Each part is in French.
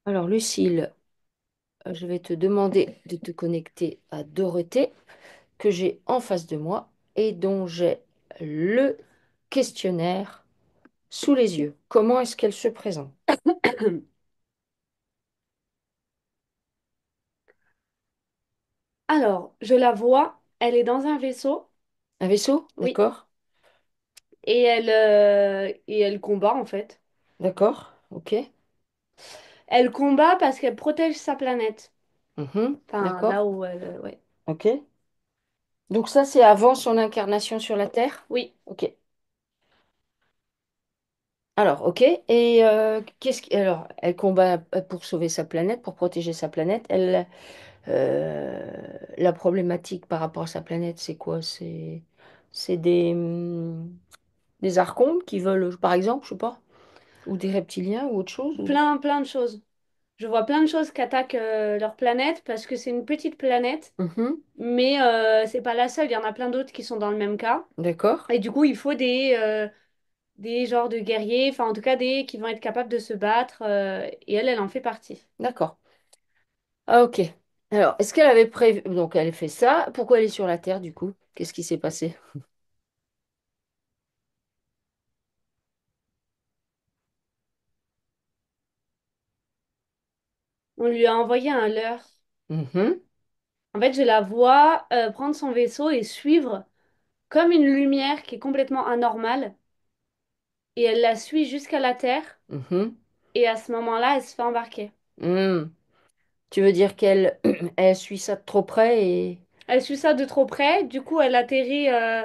Alors, Lucille, je vais te demander de te connecter à Dorothée, que j'ai en face de moi et dont j'ai le questionnaire sous les yeux. Comment est-ce qu'elle se présente? Alors, je la vois, elle est dans un vaisseau, Un vaisseau? oui, D'accord. et elle combat en fait. D'accord. Ok. Elle combat parce qu'elle protège sa planète. Mhm. Enfin, D'accord. là où elle, ouais. Ok. Donc ça, c'est avant son incarnation sur la Terre? Oui, Ok. Alors, ok. Et alors, elle combat pour sauver sa planète, pour protéger sa planète. La problématique par rapport à sa planète, c'est quoi? C'est des archontes qui veulent, par exemple, je sais pas, ou des reptiliens ou autre chose ou... plein, plein de choses. Je vois plein de choses qui attaquent leur planète parce que c'est une petite planète, Mhm. mais c'est pas la seule. Il y en a plein d'autres qui sont dans le même cas. D'accord, Et du coup, il faut des genres de guerriers, enfin en tout cas des qui vont être capables de se battre. Et elle en fait partie. d'accord. Ah, ok. Alors, est-ce qu'elle avait prévu... Donc, elle a fait ça. Pourquoi elle est sur la Terre, du coup? Qu'est-ce qui s'est passé? On lui a envoyé un leurre. Mhm. En fait, je la vois prendre son vaisseau et suivre comme une lumière qui est complètement anormale. Et elle la suit jusqu'à la Terre. Mhm. Et à ce moment-là, elle se fait embarquer. Hmm. Tu veux dire qu'elle elle suit ça de trop près et... Elle suit ça de trop près. Du coup, elle atterrit euh,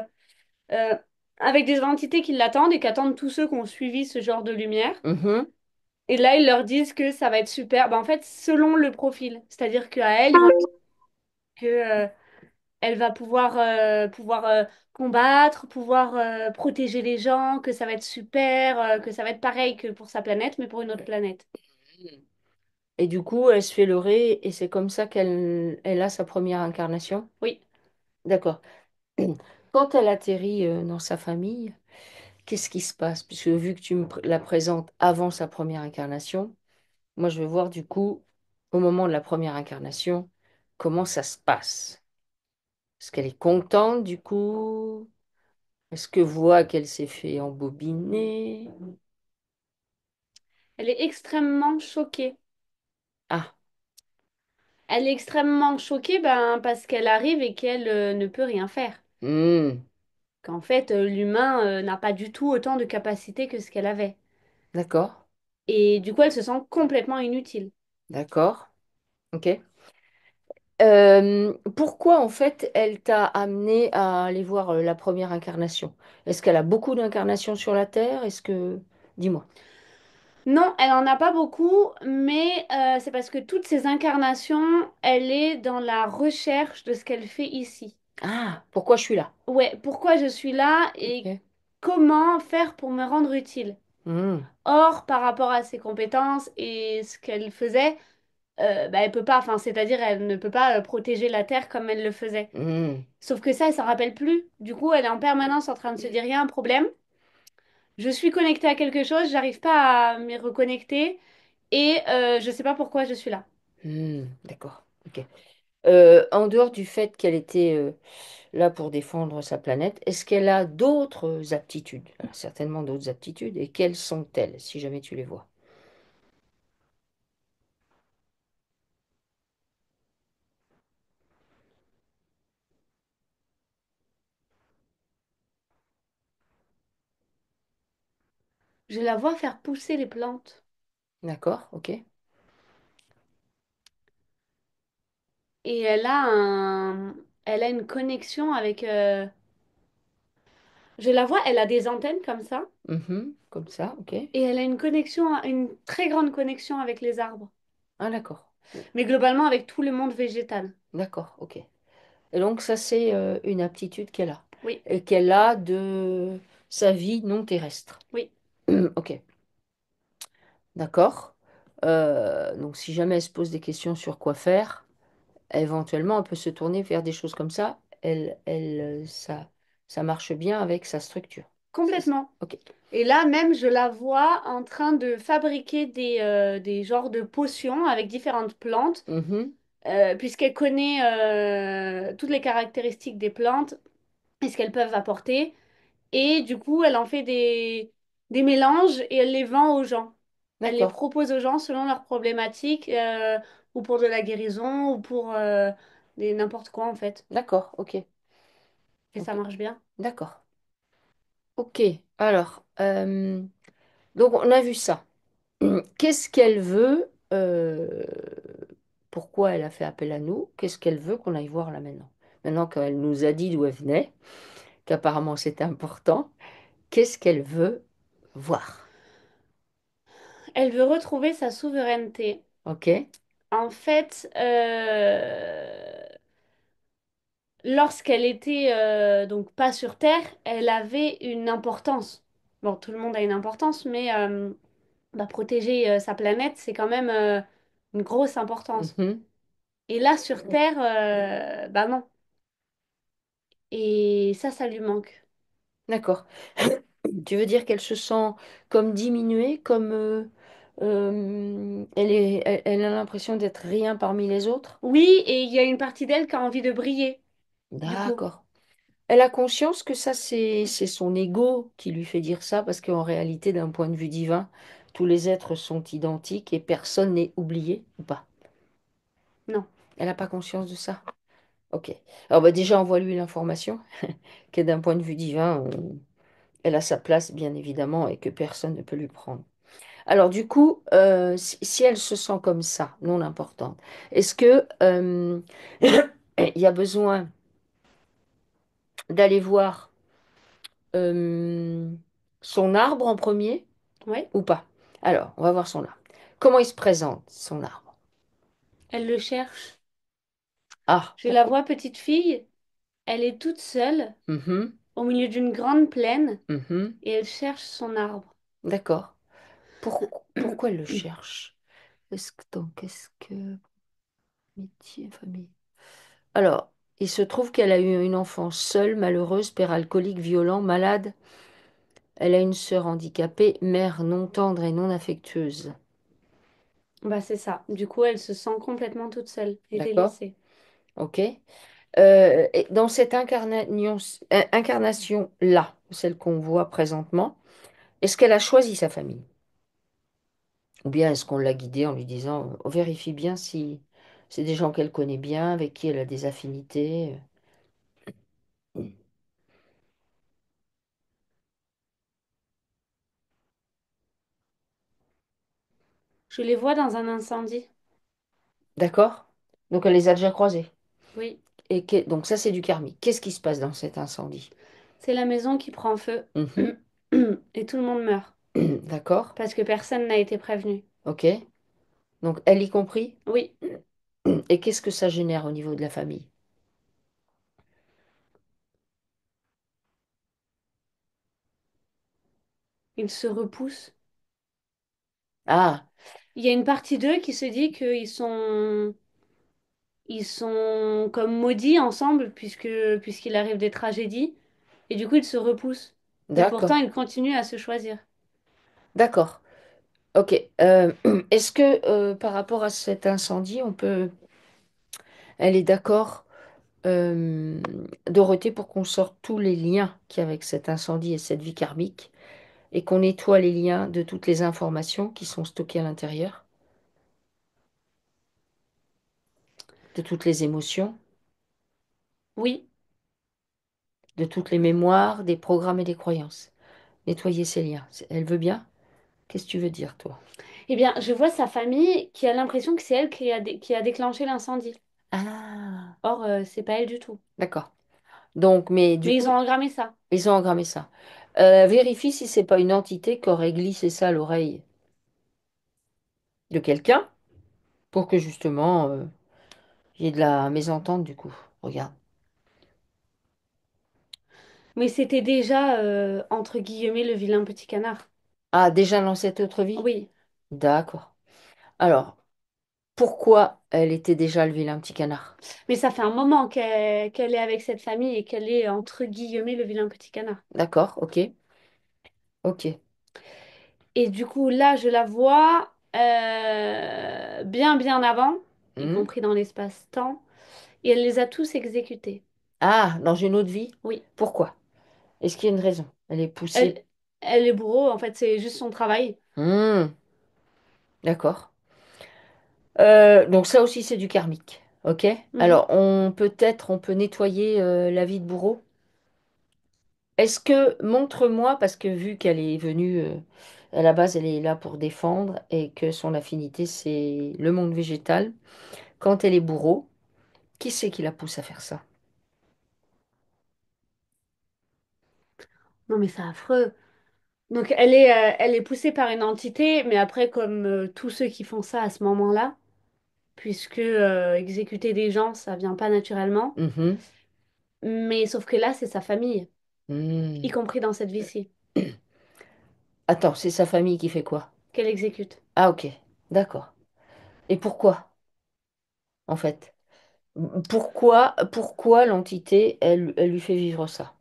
avec des entités qui l'attendent et qui attendent tous ceux qui ont suivi ce genre de lumière. Mhm. Et là, ils leur disent que ça va être super. En fait, selon le profil. C'est-à-dire qu'à elle, ils vont dire que, elle va pouvoir combattre, pouvoir protéger les gens, que ça va être super, que ça va être pareil que pour sa planète, mais pour une autre planète. Et du coup, elle se fait leurrer et c'est comme ça qu'elle a sa première incarnation? Oui. D'accord. Quand elle atterrit dans sa famille, qu'est-ce qui se passe? Puisque vu que tu la présentes avant sa première incarnation, moi je veux voir du coup, au moment de la première incarnation, comment ça se passe. Est-ce qu'elle est contente du coup? Est-ce que voit qu'elle s'est fait embobiner? Elle est extrêmement choquée. Ah, Elle est extrêmement choquée parce qu'elle arrive et qu'elle ne peut rien faire. hmm, Qu'en fait, l'humain n'a pas du tout autant de capacités que ce qu'elle avait. d'accord, Et du coup, elle se sent complètement inutile. d'accord, ok. Pourquoi en fait elle t'a amené à aller voir la première incarnation? Est-ce qu'elle a beaucoup d'incarnations sur la Terre? Est-ce que... Dis-moi. Non, elle en a pas beaucoup, mais c'est parce que toutes ces incarnations, elle est dans la recherche de ce qu'elle fait ici. Ah, pourquoi je suis là? Ouais, pourquoi je suis là et Ok. comment faire pour me rendre utile. Hmm, Or, par rapport à ses compétences et ce qu'elle faisait, elle peut pas, enfin, c'est-à-dire elle ne peut pas protéger la Terre comme elle le faisait. hmm, Sauf que ça, elle s'en rappelle plus. Du coup, elle est en permanence en train de se dire, il y a un problème. Je suis connectée à quelque chose, j'arrive pas à m'y reconnecter et je sais pas pourquoi je suis là. d'accord. Ok. En dehors du fait qu'elle était là pour défendre sa planète, est-ce qu'elle a d'autres aptitudes? Alors, certainement d'autres aptitudes. Et quelles sont-elles, si jamais tu les vois? Je la vois faire pousser les plantes D'accord, ok. et elle a une connexion avec. Je la vois, elle a des antennes comme ça Mhm, comme ça, ok. et elle a une connexion, une très grande connexion avec les arbres, Ah, d'accord. mais globalement avec tout le monde végétal. D'accord, ok. Et donc ça, c'est une aptitude qu'elle a. Oui, Et qu'elle a de sa vie non terrestre. oui. Ok, d'accord. Donc si jamais elle se pose des questions sur quoi faire, éventuellement, elle peut se tourner vers des choses comme ça. Ça marche bien avec sa structure. Complètement. Ok. Et là, même, je la vois en train de fabriquer des genres de potions avec différentes plantes, Mhm. puisqu'elle connaît toutes les caractéristiques des plantes et ce qu'elles peuvent apporter. Et du coup, elle en fait des mélanges et elle les vend aux gens. Elle les D'accord. propose aux gens selon leurs problématiques, ou pour de la guérison, ou pour n'importe quoi en fait. D'accord. Ok. Et ça Ok. marche bien. D'accord. Ok. Alors, donc on a vu ça. Qu'est-ce qu'elle veut? Pourquoi elle a fait appel à nous? Qu'est-ce qu'elle veut qu'on aille voir là maintenant? Maintenant qu'elle nous a dit d'où elle venait, qu'apparemment c'est important, qu'est-ce qu'elle veut voir? Elle veut retrouver sa souveraineté. Ok? En fait, lorsqu'elle était donc pas sur Terre, elle avait une importance. Bon, tout le monde a une importance, mais bah, protéger sa planète, c'est quand même une grosse importance. Mhm. Et là, sur Terre, bah non. Et ça lui manque. D'accord. Tu veux dire qu'elle se sent comme diminuée, comme elle a l'impression d'être rien parmi les autres? Oui, et il y a une partie d'elle qui a envie de briller, du coup. D'accord. Elle a conscience que ça, c'est son ego qui lui fait dire ça, parce qu'en réalité, d'un point de vue divin, tous les êtres sont identiques et personne n'est oublié ou pas. Non. Elle n'a pas conscience de ça. Ok. Alors bah déjà, envoie-lui l'information que d'un point de vue divin, elle a sa place, bien évidemment, et que personne ne peut lui prendre. Alors du coup, si elle se sent comme ça, non importante, est-ce que il y a besoin d'aller voir euh, son arbre en premier Ouais, ou pas? Alors, on va voir son arbre. Comment il se présente, son arbre? elle le cherche. Ah, Je la pourquoi? vois, petite fille, elle est toute seule Mhm, au milieu d'une grande plaine mhm. et elle cherche son arbre. D'accord. Pourquoi elle le cherche? Est-ce que métier, famille? Alors, il se trouve qu'elle a eu une enfance seule, malheureuse, père alcoolique, violent, malade. Elle a une sœur handicapée, mère non tendre et non affectueuse. Bah c'est ça. Du coup, elle se sent complètement toute seule et D'accord? délaissée. Ok. Et dans cette incarnation-là, celle qu'on voit présentement, est-ce qu'elle a choisi sa famille? Ou bien est-ce qu'on l'a guidée en lui disant, vérifie bien si c'est des gens qu'elle connaît bien, avec qui elle a des affinités. Je les vois dans un incendie. D'accord? Donc elle les a déjà croisés. Oui, Donc ça, c'est du karmique. Qu'est-ce qui se passe dans cet incendie? c'est la maison qui prend feu Mhm. et tout le monde meurt D'accord? parce que personne n'a été prévenu. Ok. Donc elle y compris? Oui, Et qu'est-ce que ça génère au niveau de la famille? ils se repoussent. Ah, Il y a une partie d'eux qui se dit qu'ils sont comme maudits ensemble puisqu'il arrive des tragédies et du coup ils se repoussent. Et pourtant d'accord. ils continuent à se choisir. D'accord. Ok. Est-ce que par rapport à cet incendie, elle est d'accord, euh, Dorothée, pour qu'on sorte tous les liens qu'il y a avec cet incendie et cette vie karmique et qu'on nettoie les liens de toutes les informations qui sont stockées à l'intérieur, de toutes les émotions, Oui. de toutes les mémoires, des programmes et des croyances. Nettoyer ces liens. Elle veut bien? Qu'est-ce que tu veux dire, toi? Eh bien, je vois sa famille qui a l'impression que c'est elle qui a déclenché l'incendie. Ah, Or, c'est pas elle du tout. d'accord. Donc, mais du Mais ils coup, ont engrammé ça. ils ont engrammé ça. Vérifie si c'est pas une entité qui aurait glissé ça à l'oreille de quelqu'un pour que justement il y ait de la mésentente du coup. Regarde. Mais c'était déjà, entre guillemets, le vilain petit canard. Ah, déjà dans cette autre vie? Oui. D'accord. Alors, pourquoi elle était déjà le vilain petit canard? Mais ça fait un moment qu'elle est avec cette famille et qu'elle est, entre guillemets, le vilain petit canard. D'accord, ok. Ok. Et du coup, là, je la vois bien, bien avant, y Hmm. compris dans l'espace-temps, et elle les a tous exécutés. Ah, dans une autre vie? Oui. Pourquoi? Est-ce qu'il y a une raison? Elle est poussée. Elle, elle est bourreau, en fait, c'est juste son travail. Hmm, d'accord. Donc ça aussi, c'est du karmique. Ok? Mhm. Alors, on peut nettoyer la vie de bourreau. Est-ce que, montre-moi, parce que vu qu'elle est venue, à la base, elle est là pour défendre et que son affinité, c'est le monde végétal, quand elle est bourreau, qui c'est qui la pousse à faire ça? Non, mais c'est affreux. Donc, elle est poussée par une entité, mais après, comme tous ceux qui font ça à ce moment-là, puisque exécuter des gens, ça vient pas naturellement. Mhm. Mais sauf que là, c'est sa famille, y Hmm. compris dans cette vie-ci, Attends, c'est sa famille qui fait quoi? qu'elle exécute. Ah, ok, d'accord. Et pourquoi, en fait? Pourquoi l'entité, elle lui fait vivre ça?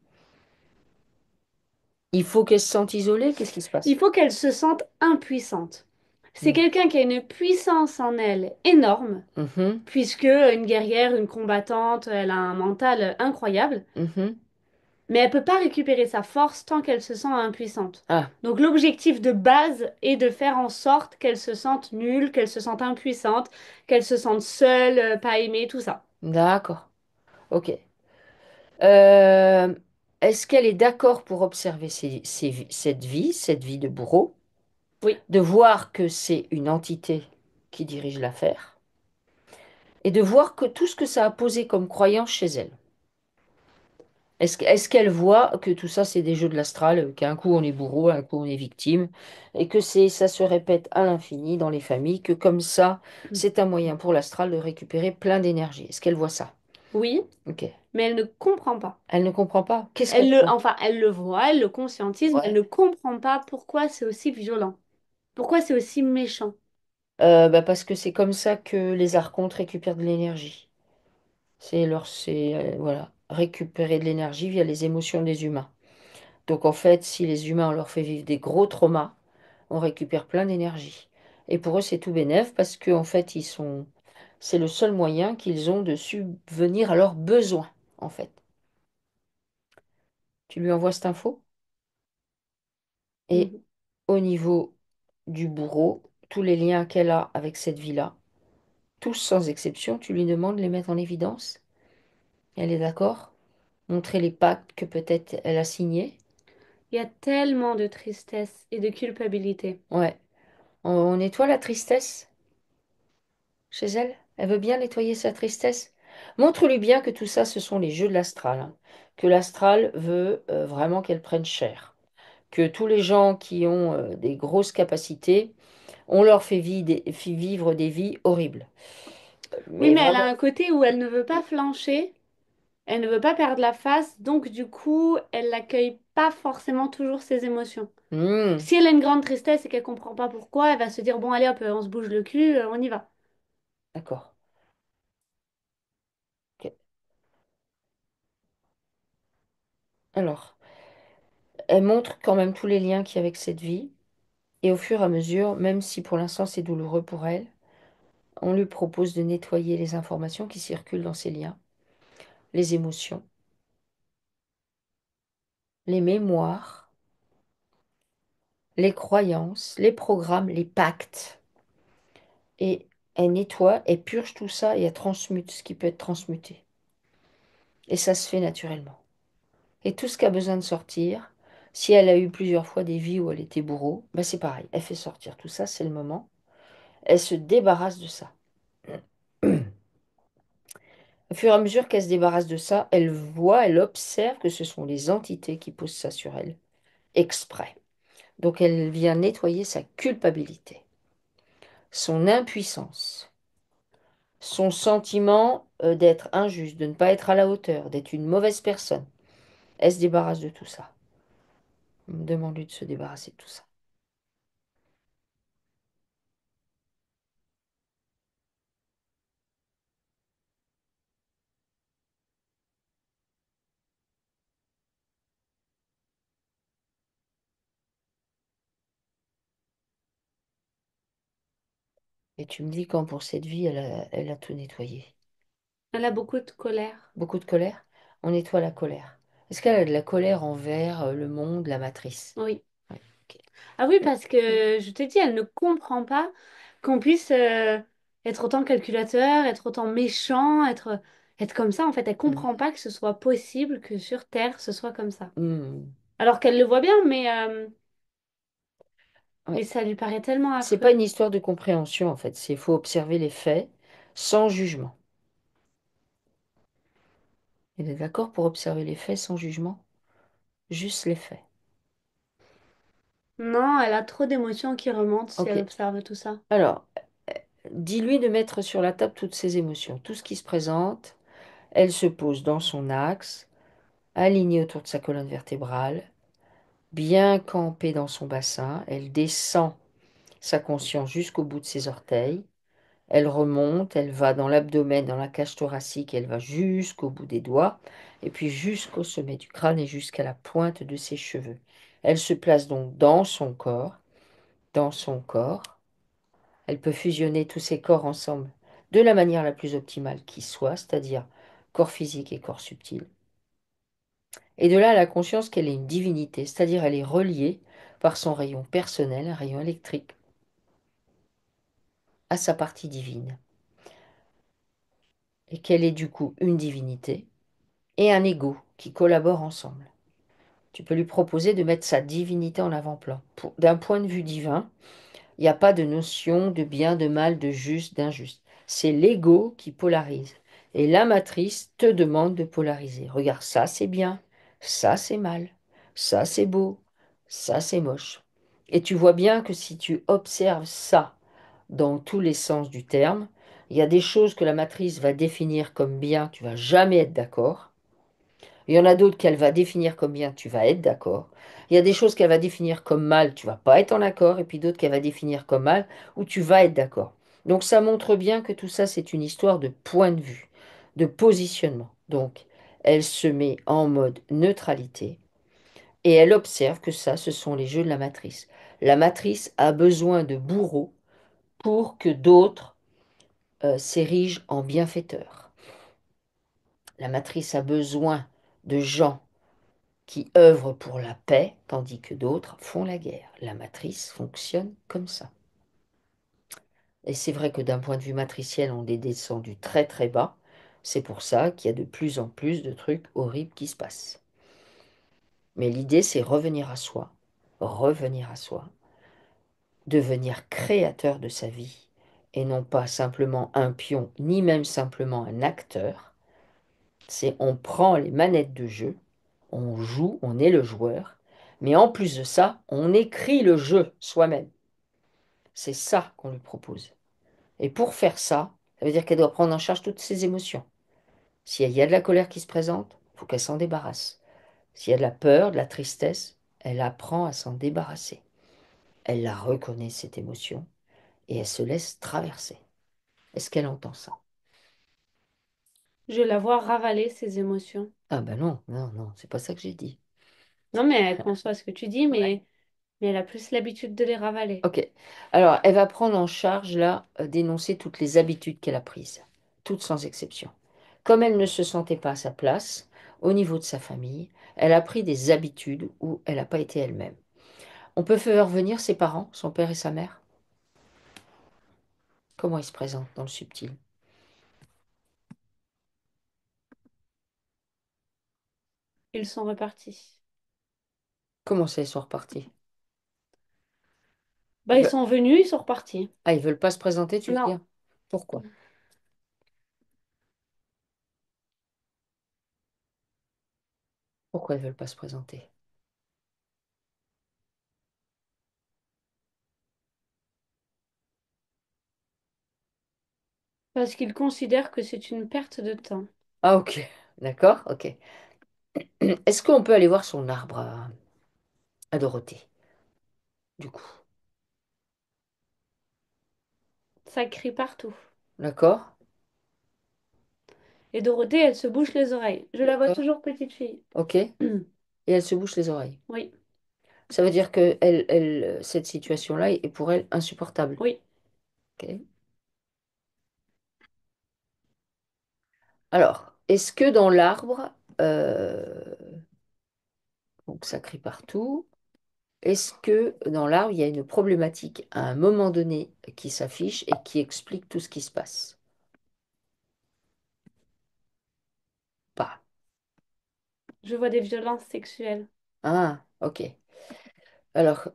Il faut qu'elle se sente isolée? Qu'est-ce qui se Il passe? faut qu'elle se sente impuissante. C'est Hmm. quelqu'un qui a une puissance en elle énorme, Mhm. puisque une guerrière, une combattante, elle a un mental incroyable, Mhm. mais elle peut pas récupérer sa force tant qu'elle se sent impuissante. Ah, Donc l'objectif de base est de faire en sorte qu'elle se sente nulle, qu'elle se sente impuissante, qu'elle se sente seule, pas aimée, tout ça. d'accord. Ok. Euh, Est-ce qu'elle est d'accord pour observer cette vie de bourreau, Oui, de voir que c'est une entité qui dirige l'affaire, et de voir que tout ce que ça a posé comme croyance chez elle? Est-ce qu'elle voit que tout ça, c'est des jeux de l'astral, qu'un coup on est bourreau, un coup on est victime, et que ça se répète à l'infini dans les familles, que comme ça, c'est un moyen pour l'astral de récupérer plein d'énergie? Est-ce qu'elle voit ça? oui, Ok. mais elle ne comprend pas. Elle ne comprend pas. Qu'est-ce qu'elle voit? Enfin, elle le voit, elle le conscientise, mais elle Ouais. ne comprend pas pourquoi c'est aussi violent, pourquoi c'est aussi méchant. Bah parce que c'est comme ça que les archontes récupèrent de l'énergie. Voilà, récupérer de l'énergie via les émotions des humains. Donc en fait, si les humains on leur fait vivre des gros traumas, on récupère plein d'énergie. Et pour eux, c'est tout bénef parce qu'en fait, c'est le seul moyen qu'ils ont de subvenir à leurs besoins, en fait. Tu lui envoies cette info et Mhm. au niveau du bourreau, tous les liens qu'elle a avec cette vie-là, tous sans exception, tu lui demandes de les mettre en évidence. Elle est d'accord? Montrer les pactes que peut-être elle a signés. Il y a tellement de tristesse et de culpabilité. Ouais. On nettoie la tristesse chez elle. Elle veut bien nettoyer sa tristesse. Montre-lui bien que tout ça, ce sont les jeux de l'astral, hein. Que l'astral veut vraiment qu'elle prenne cher. Que tous les gens qui ont des grosses capacités, on leur fait vivre des vies horribles. Oui, Mais mais elle a vraiment. un côté où elle ne veut pas flancher, elle ne veut pas perdre la face, donc du coup, elle n'accueille pas forcément toujours ses émotions. Hmm, Si elle a une grande tristesse et qu'elle comprend pas pourquoi, elle va se dire, bon, allez hop, on se bouge le cul, on y va. d'accord. Ok. Alors, elle montre quand même tous les liens qu'il y a avec cette vie. Et au fur et à mesure, même si pour l'instant c'est douloureux pour elle, on lui propose de nettoyer les informations qui circulent dans ces liens, les émotions, les mémoires, les croyances, les programmes, les pactes. Et elle nettoie, elle purge tout ça et elle transmute ce qui peut être transmuté. Et ça se fait naturellement. Et tout ce qui a besoin de sortir, si elle a eu plusieurs fois des vies où elle était bourreau, ben c'est pareil, elle fait sortir tout ça, c'est le moment. Elle se débarrasse de ça. Au fur et à mesure qu'elle se débarrasse de ça, elle voit, elle observe que ce sont les entités qui posent ça sur elle, exprès. Donc elle vient nettoyer sa culpabilité, son impuissance, son sentiment d'être injuste, de ne pas être à la hauteur, d'être une mauvaise personne. Elle se débarrasse de tout ça. Demande-lui de se débarrasser de tout ça. Et tu me dis quand pour cette vie, elle a tout nettoyé. Elle a beaucoup de colère. Beaucoup de colère? On nettoie la colère. Est-ce qu'elle a de la colère envers le monde, la matrice? Oui. Ouais, ok. Ah oui, parce que je t'ai dit, elle ne comprend pas qu'on puisse être autant calculateur, être autant méchant, être comme ça. En fait, elle Hmm. comprend pas que ce soit possible que sur Terre, ce soit comme ça. Hmm. Alors qu'elle le voit bien, mais Ouais. ça lui paraît tellement C'est pas affreux. une histoire de compréhension en fait. Il faut observer les faits sans jugement. Elle est d'accord pour observer les faits sans jugement? Juste les faits. Non, elle a trop d'émotions qui remontent si Ok. elle observe tout ça. Alors, dis-lui de mettre sur la table toutes ses émotions, tout ce qui se présente. Elle se pose dans son axe, alignée autour de sa colonne vertébrale, bien campée dans son bassin. Elle descend sa conscience jusqu'au bout de ses orteils. Elle remonte, elle va dans l'abdomen, dans la cage thoracique, elle va jusqu'au bout des doigts, et puis jusqu'au sommet du crâne et jusqu'à la pointe de ses cheveux. Elle se place donc dans son corps, dans son corps. Elle peut fusionner tous ses corps ensemble de la manière la plus optimale qui soit, c'est-à-dire corps physique et corps subtil. Et de là, elle a conscience qu'elle est une divinité, c'est-à-dire elle est reliée par son rayon personnel, un rayon électrique, à sa partie divine. Et qu'elle est du coup une divinité et un ego qui collaborent ensemble. Tu peux lui proposer de mettre sa divinité en avant-plan. D'un point de vue divin, il n'y a pas de notion de bien, de mal, de juste, d'injuste. C'est l'ego qui polarise. Et la matrice te demande de polariser. Regarde, ça c'est bien, ça c'est mal, ça c'est beau, ça c'est moche. Et tu vois bien que si tu observes ça dans tous les sens du terme, il y a des choses que la matrice va définir comme bien, tu vas jamais être d'accord. Il y en a d'autres qu'elle va définir comme bien, tu vas être d'accord. Il y a des choses qu'elle va définir comme mal, tu vas pas être en accord, et puis d'autres qu'elle va définir comme mal, où tu vas être d'accord. Donc ça montre bien que tout ça, c'est une histoire de point de vue, de positionnement. Donc, elle se met en mode neutralité, et elle observe que ça, ce sont les jeux de la matrice. La matrice a besoin de bourreaux pour que d'autres s'érigent en bienfaiteurs. La matrice a besoin de gens qui œuvrent pour la paix, tandis que d'autres font la guerre. La matrice fonctionne comme ça. Et c'est vrai que d'un point de vue matriciel, on est descendu très très bas. C'est pour ça qu'il y a de plus en plus de trucs horribles qui se passent. Mais l'idée, c'est revenir à soi, devenir créateur de sa vie, et non pas simplement un pion, ni même simplement un acteur. C'est on prend les manettes de jeu, on joue, on est le joueur, mais en plus de ça, on écrit le jeu soi-même. C'est ça qu'on lui propose. Et pour faire ça, ça veut dire qu'elle doit prendre en charge toutes ses émotions. S'il y a de la colère qui se présente, il faut qu'elle s'en débarrasse. S'il y a de la peur, de la tristesse, elle apprend à s'en débarrasser. Elle la reconnaît, cette émotion, et elle se laisse traverser. Est-ce qu'elle entend ça? Je la vois ravaler ses émotions. Ah ben non, non, non, c'est pas ça que j'ai dit. Non, mais elle conçoit ce que tu dis, mais elle a plus l'habitude de les ravaler. Ok. Alors, elle va prendre en charge, là, d'énoncer toutes les habitudes qu'elle a prises, toutes sans exception. Comme elle ne se sentait pas à sa place, au niveau de sa famille, elle a pris des habitudes où elle n'a pas été elle-même. On peut faire venir ses parents, son père et sa mère. Comment ils se présentent dans le subtil? Ils sont repartis. Comment ça, ils sont repartis? Bah, Ils ils veulent... sont venus, ils sont repartis. Ah, ils veulent pas se présenter, tu veux Non, dire? Pourquoi? Pourquoi ils veulent pas se présenter? parce qu'ils considèrent que c'est une perte de temps. Ah, ok. D'accord, ok. Est-ce qu'on peut aller voir son arbre à Dorothée, du coup? Ça crie partout. D'accord? Et Dorothée, elle se bouche les oreilles. Je la vois D'accord. toujours petite fille. Ok. Et elle se bouche les oreilles. Oui, Ça veut dire que cette situation-là est pour elle insupportable. oui. Ok. Alors, est-ce que dans l'arbre, euh, donc ça crie partout, est-ce que dans l'arbre, il y a une problématique à un moment donné qui s'affiche et qui explique tout ce qui se passe? Pas. Je vois des violences sexuelles. Ah, ok. Alors,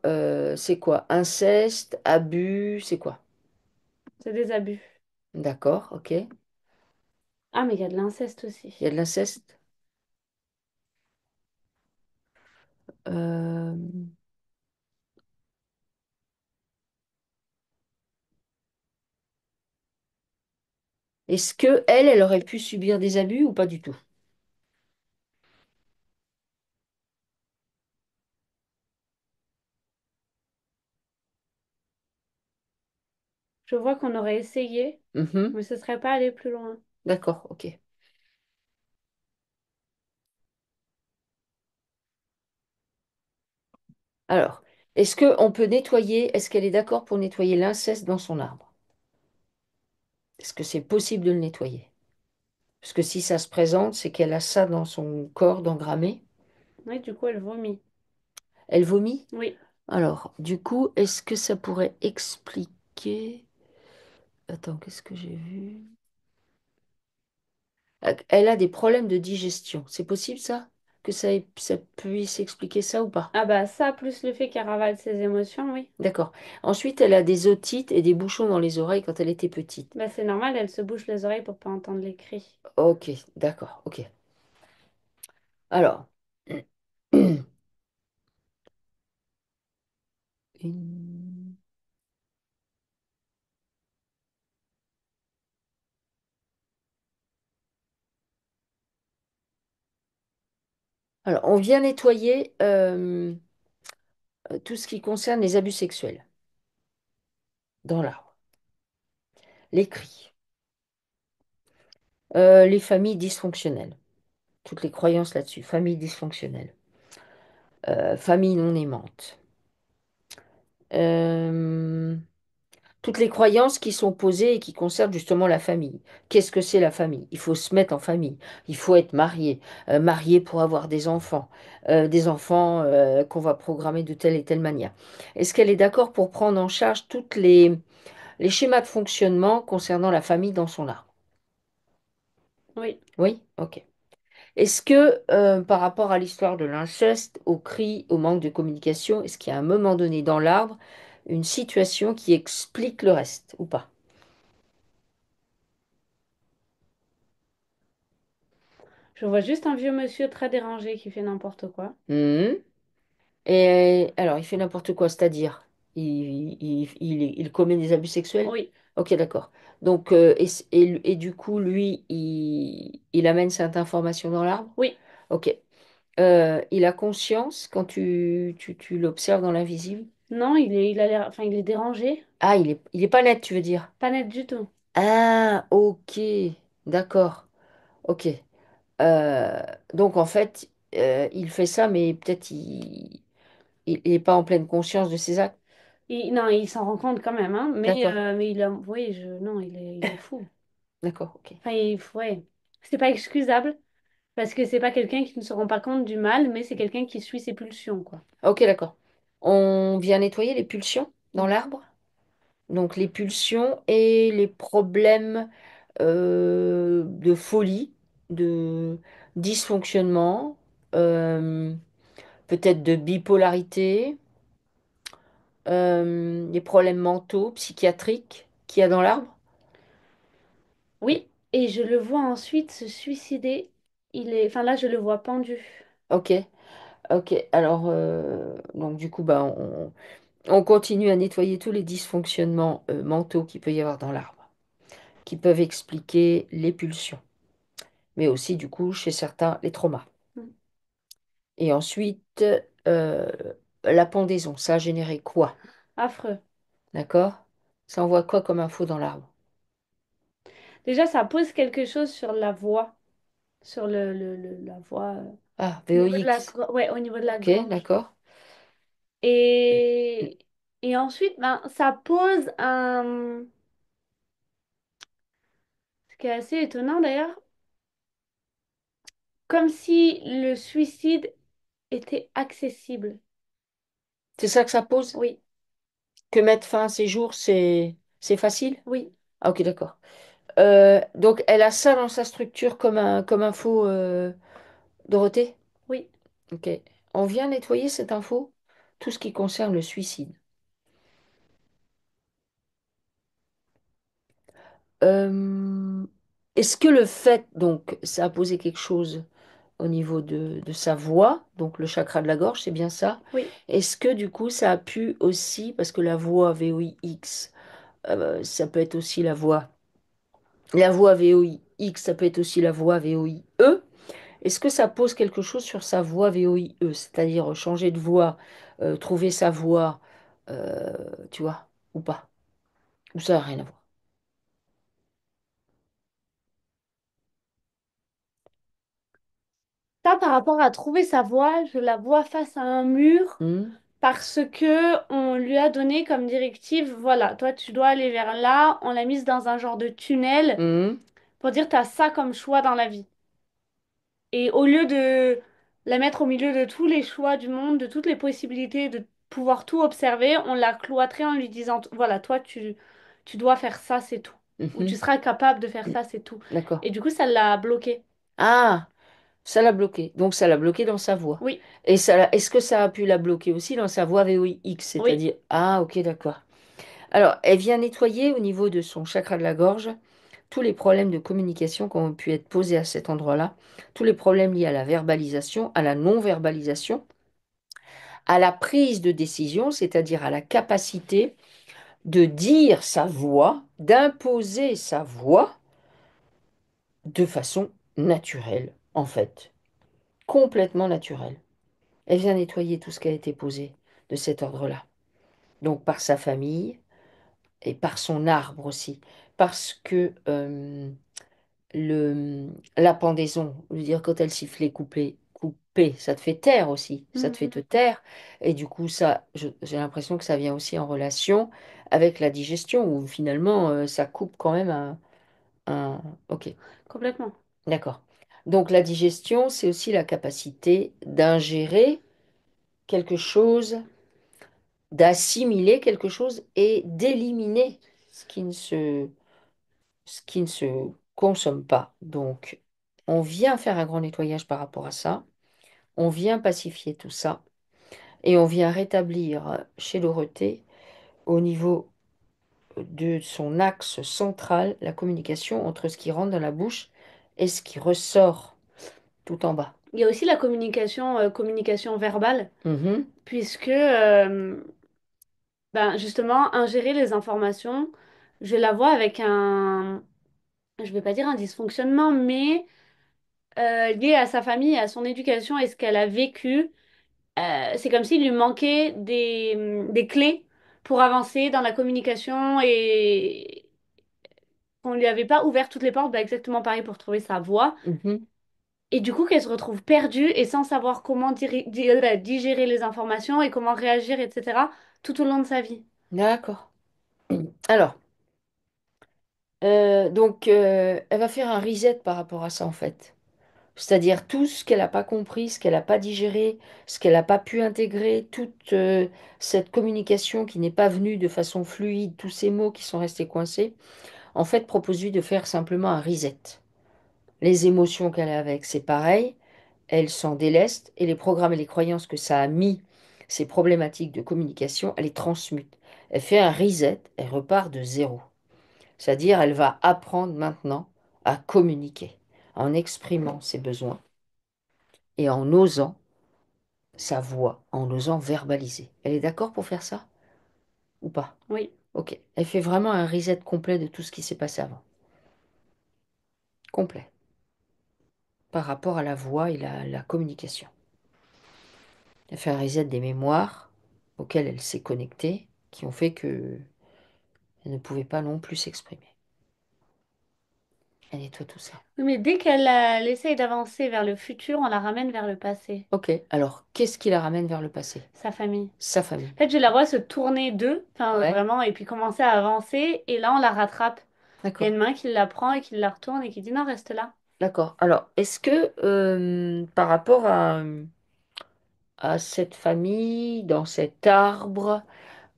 c'est quoi? Inceste, abus, c'est quoi? C'est des abus. D'accord, ok. Il Ah, mais il y a de l'inceste y a aussi. de l'inceste. Euh, Est-ce que elle aurait pu subir des abus ou pas du tout? Je vois qu'on aurait essayé, Mhm. mais ce serait pas aller plus loin. D'accord, ok. Alors, est-ce que on peut nettoyer, est-ce qu'elle est d'accord pour nettoyer l'inceste dans son arbre? Est-ce que c'est possible de le nettoyer? Parce que si ça se présente, c'est qu'elle a ça dans son corps d'engrammé. Oui, du coup, elle vomit. Elle vomit? Oui. Alors, du coup, est-ce que ça pourrait expliquer... Attends, qu'est-ce que j'ai vu? Elle a des problèmes de digestion. C'est possible ça? Que ça puisse expliquer ça ou pas? Ah bah ça, plus le fait qu'elle ravale ses émotions, oui. D'accord. Ensuite, elle a des otites et des bouchons dans les oreilles quand elle était petite. Bah c'est normal, elle se bouche les oreilles pour pas entendre les cris. Ok, d'accord, ok. Alors, une- Alors, on vient nettoyer tout ce qui concerne les abus sexuels dans l'arbre, les cris, les familles dysfonctionnelles, toutes les croyances là-dessus, familles dysfonctionnelles, familles non aimantes, euh, toutes les croyances qui sont posées et qui concernent justement la famille. Qu'est-ce que c'est la famille? Il faut se mettre en famille, il faut être marié, marié pour avoir des enfants qu'on va programmer de telle et telle manière. Est-ce qu'elle est d'accord pour prendre en charge toutes les schémas de fonctionnement concernant la famille dans son arbre? Oui, Oui? Ok. Est-ce que par rapport à l'histoire de l'inceste, aux cris, au manque de communication, est-ce qu'il y a un moment donné dans l'arbre une situation qui explique le reste ou pas? je vois juste un vieux monsieur très dérangé qui fait n'importe quoi. Hmm. Et alors, il fait n'importe quoi, c'est-à-dire, il commet des abus sexuels? Oui, Ok, d'accord. Donc, et du coup, lui, il amène cette information dans l'arbre? oui. Ok. Il a conscience quand tu l'observes dans l'invisible? Non, il a l'air, enfin, il est dérangé. Ah, il est pas net, tu veux dire? Pas net du tout. Ah, ok, d'accord, ok. Euh, donc en fait, il fait ça, mais peut-être il n'est pas en pleine conscience de ses actes. Non, il s'en rend compte quand même, hein, D'accord, mais il a, oui, non, il est fou. d'accord, ok. Enfin, ouais. C'est pas excusable parce que c'est pas quelqu'un qui ne se rend pas compte du mal, mais c'est quelqu'un qui suit ses pulsions, quoi. Ok, d'accord. On vient nettoyer les pulsions dans Mm. l'arbre. Donc les pulsions et les problèmes de folie, de dysfonctionnement, euh, peut-être de bipolarité, les problèmes mentaux, psychiatriques qu'il y a dans l'arbre. Oui, et je le vois ensuite se suicider. Enfin là, je le vois pendu. Ok, ok. Alors, donc du coup, bah, on continue à nettoyer tous les dysfonctionnements mentaux qu'il peut y avoir dans l'arbre, qui peuvent expliquer les pulsions, mais aussi du coup, chez certains, les traumas. Mm. Et ensuite, euh, la pendaison, ça a généré quoi? Affreux. D'accord? Ça envoie quoi comme info dans l'arbre? Déjà, ça pose quelque chose sur la voix, sur la voix, Ah, au niveau de VOX. ouais, au niveau de la Ok, gorge. d'accord. Et, et ensuite, ben, ça pose un... Ce qui est assez étonnant d'ailleurs, comme si le suicide était accessible. C'est ça que ça pose? Oui, Que mettre fin à ses jours, c'est facile? oui, Ah, ok, d'accord. Donc, elle a ça dans sa structure comme info, Dorothée? oui. Ok. On vient nettoyer cette info, tout ce qui concerne le suicide. Euh, Est-ce que le fait, donc, ça a posé quelque chose au niveau de sa voix, donc le chakra de la gorge, c'est bien ça? Oui, Est-ce que du coup, ça a pu aussi, parce que la voix VOIX, ça peut être aussi la voix VOIX, ça peut être aussi la voix VOIE. Est-ce que ça pose quelque chose sur sa voix VOIE, c'est-à-dire changer de voix, trouver sa voix, euh, tu vois, ou pas? Ou ça n'a rien à voir? ça par rapport à trouver sa voie, je la vois face à un mur Hmm. parce que on lui a donné comme directive, voilà, toi tu dois aller vers là, on l'a mise dans un genre de tunnel Hmm. pour dire t'as ça comme choix dans la vie. Et au lieu de la mettre au milieu de tous les choix du monde, de toutes les possibilités, de pouvoir tout observer, on l'a cloîtrée en lui disant, voilà, toi tu dois faire ça, c'est tout. Ou tu Mhm. seras capable de faire ça, c'est tout. D'accord. Et du coup, ça l'a bloqué. Ah, ça l'a bloqué. Donc ça l'a bloqué dans sa voix. Oui, Et est-ce que ça a pu la bloquer aussi dans sa voix VOIX, oui. c'est-à-dire... Ah, ok, d'accord. Alors, elle vient nettoyer au niveau de son chakra de la gorge tous les problèmes de communication qui ont pu être posés à cet endroit-là, tous les problèmes liés à la verbalisation, à la non-verbalisation, à la prise de décision, c'est-à-dire à la capacité de dire sa voix, d'imposer sa voix de façon naturelle, en fait, complètement naturelle. Elle vient nettoyer tout ce qui a été posé de cet ordre-là. Donc par sa famille et par son arbre aussi. Parce que la pendaison, je veux dire, quand elle sifflait couper, ça te fait taire aussi, ça te fait te Mhm. taire. Et du coup, ça, j'ai l'impression que ça vient aussi en relation avec la digestion, où finalement, ça coupe quand même un... Ok, Complètement. d'accord. Donc la digestion, c'est aussi la capacité d'ingérer quelque chose, d'assimiler quelque chose et d'éliminer ce qui ne se, ce qui ne se consomme pas. Donc, on vient faire un grand nettoyage par rapport à ça, on vient pacifier tout ça et on vient rétablir chez Dorothée, au niveau de son axe central, la communication entre ce qui rentre dans la bouche et ce qui ressort tout en bas. Il y a aussi la communication, communication verbale, Mhm, puisque ben, justement, ingérer les informations, je la vois avec un, je vais pas dire un dysfonctionnement, mais lié à sa famille, à son éducation et ce qu'elle a vécu. C'est comme s'il lui manquait des clés pour avancer dans la communication et qu'on lui avait pas ouvert toutes les portes, bah, exactement pareil pour trouver sa voie. mhm. Et du coup, qu'elle se retrouve perdue et sans savoir comment digérer les informations et comment réagir, etc., tout au long de sa vie. D'accord. Alors, donc, elle va faire un reset par rapport à ça, en fait. C'est-à-dire tout ce qu'elle n'a pas compris, ce qu'elle n'a pas digéré, ce qu'elle n'a pas pu intégrer, toute cette communication qui n'est pas venue de façon fluide, tous ces mots qui sont restés coincés, en fait, propose-lui de faire simplement un reset. Les émotions qu'elle a avec, c'est pareil, elle s'en déleste et les programmes et les croyances que ça a mis, ces problématiques de communication, elle les transmute. Elle fait un reset, elle repart de zéro. C'est-à-dire, elle va apprendre maintenant à communiquer en exprimant ses besoins et en osant sa voix, en osant verbaliser. Elle est d'accord pour faire ça ou pas? Oui, Ok. Elle fait vraiment un reset complet de tout ce qui s'est passé avant. Complet. Par rapport à la voix et la communication. Elle fait un reset des mémoires auxquelles elle s'est connectée, qui ont fait que elle ne pouvait pas non plus s'exprimer. Elle nettoie tout ça. oui, mais dès elle essaye d'avancer vers le futur, on la ramène vers le passé, Ok. Alors, qu'est-ce qui la ramène vers le passé? sa famille. Sa famille. En fait, je la vois se tourner d'eux, enfin Ouais. vraiment, et puis commencer à avancer, et là, on la rattrape. Il y a D'accord. une main qui la prend et qui la retourne et qui dit non, reste là. D'accord. Alors, est-ce que par rapport à cette famille, dans cet arbre,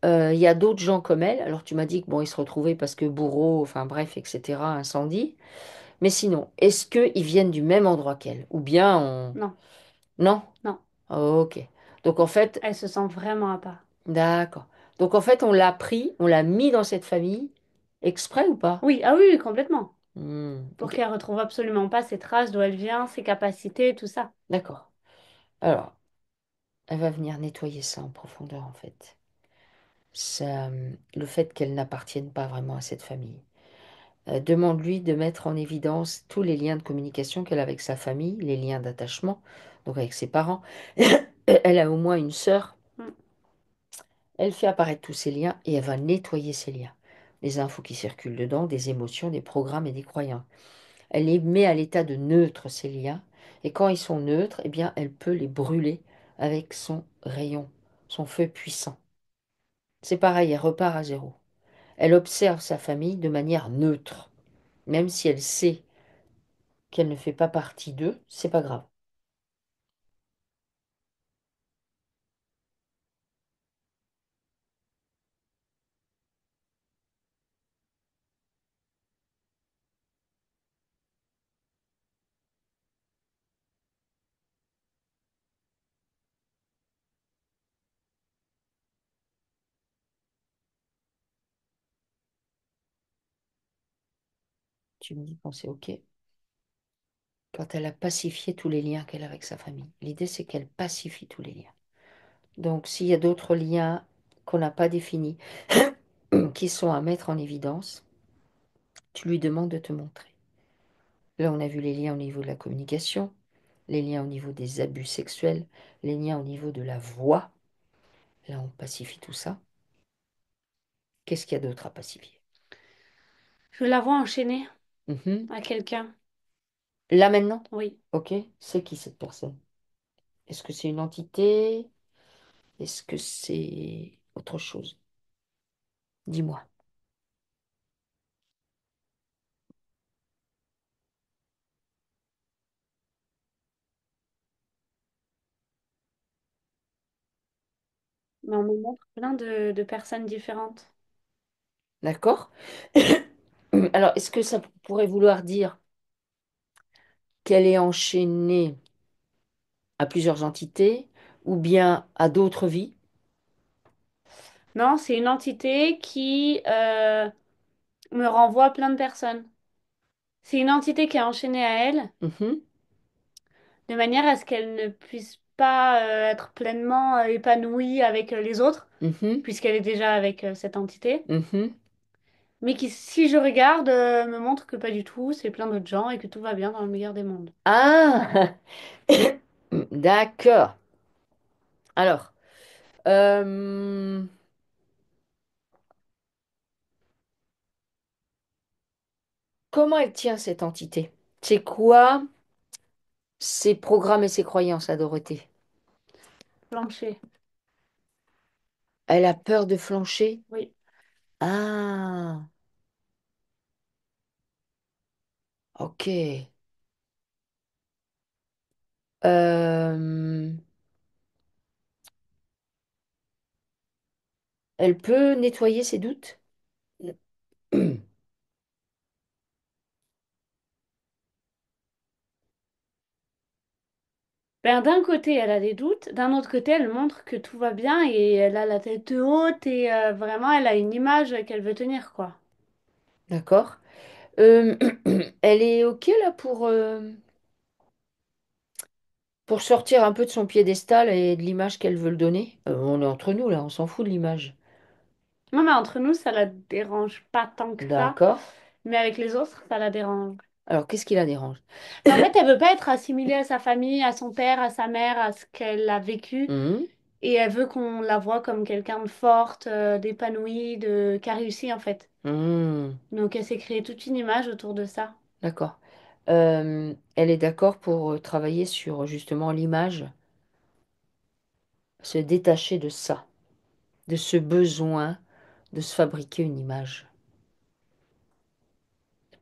il y a d'autres gens comme elle? Alors, tu m'as dit que bon, ils se retrouvaient parce que bourreau, enfin bref, etc., incendie. Mais sinon, est-ce qu'ils viennent du même endroit qu'elle? Ou bien on... Non, Non? non, Ok. Donc en fait, elle se sent vraiment à part. d'accord. Donc en fait, on l'a pris, on l'a mis dans cette famille, exprès ou pas? Oui, ah oui, oui, complètement. Pour Ok. qu'elle retrouve absolument pas ses traces, d'où elle vient, ses capacités, tout ça. D'accord. Alors, elle va venir nettoyer ça en profondeur en fait. Ça, le fait qu'elle n'appartienne pas vraiment à cette famille. Demande-lui de mettre en évidence tous les liens de communication qu'elle a avec sa famille, les liens d'attachement, donc avec ses parents. Elle a au moins une sœur. Mm. Elle fait apparaître tous ces liens et elle va nettoyer ces liens. Les infos qui circulent dedans, des émotions, des programmes et des croyances. Elle les met à l'état de neutre, ces liens. Et quand ils sont neutres, eh bien, elle peut les brûler avec son rayon, son feu puissant. C'est pareil, elle repart à zéro. Elle observe sa famille de manière neutre. Même si elle sait qu'elle ne fait pas partie d'eux, c'est pas grave. Tu me dis quand c'est OK. Quand elle a pacifié tous les liens qu'elle a avec sa famille. L'idée, c'est qu'elle pacifie tous les liens. Donc, s'il y a d'autres liens qu'on n'a pas définis, qui sont à mettre en évidence, tu lui demandes de te montrer. Là, on a vu les liens au niveau de la communication, les liens au niveau des abus sexuels, les liens au niveau de la voix. Là, on pacifie tout ça. Qu'est-ce qu'il y a d'autre à pacifier? Je la vois enchaînée Mhm. à quelqu'un. Là maintenant? Oui. Ok, c'est qui cette personne? Est-ce que c'est une entité? Est-ce que c'est autre chose? Dis-moi. Mais on me montre plein de personnes différentes. D'accord? Alors, est-ce que ça pourrait vouloir dire qu'elle est enchaînée à plusieurs entités ou bien à d'autres vies? Non, c'est une entité qui me renvoie plein de personnes. C'est une entité qui est enchaînée à elle, Mhm, de manière à ce qu'elle ne puisse pas être pleinement épanouie avec les autres, mhm, puisqu'elle est déjà avec cette entité. mhm. Mais qui, si je regarde, me montre que pas du tout, c'est plein d'autres gens et que tout va bien dans le meilleur des mondes. Ah! D'accord. Alors, euh, comment elle tient cette entité? C'est quoi ses programmes et ses croyances à Dorothée? Plancher, Elle a peur de flancher? oui. Ah, ok. Euh, elle peut nettoyer ses doutes? Ben, d'un côté, elle a des doutes, d'un autre côté, elle montre que tout va bien et elle a la tête haute et vraiment, elle a une image qu'elle veut tenir, quoi. D'accord. Euh, elle est ok là pour sortir un peu de son piédestal et de l'image qu'elle veut le donner? On est entre nous là, on s'en fout de l'image. Non, mais entre nous, ça la dérange pas tant que ça, D'accord. mais avec les autres, ça la dérange. Alors, qu'est-ce qui la dérange? Ben, en fait, elle veut pas être assimilée à sa famille, à son père, à sa mère, à ce qu'elle a vécu. Mhm, Et elle veut qu'on la voit comme quelqu'un de forte, d'épanouie, qui a réussi en fait. mhm, Donc elle s'est créée toute une image autour de ça. d'accord. Elle est d'accord pour travailler sur justement l'image, se détacher de ça, de ce besoin de se fabriquer une image.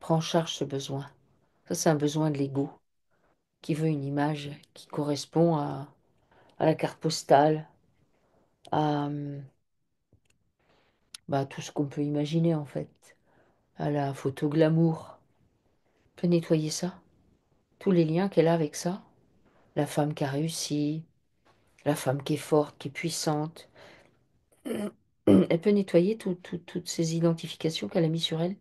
Prends en charge ce besoin. Ça, c'est un besoin de l'ego qui veut une image qui correspond à la carte postale, à bah, tout ce qu'on peut imaginer en fait, à la photo glamour. On peut nettoyer ça, tous les liens qu'elle a avec ça. La femme qui a réussi, la femme qui est forte, qui est puissante. Elle peut nettoyer toutes ces identifications qu'elle a mis sur elle.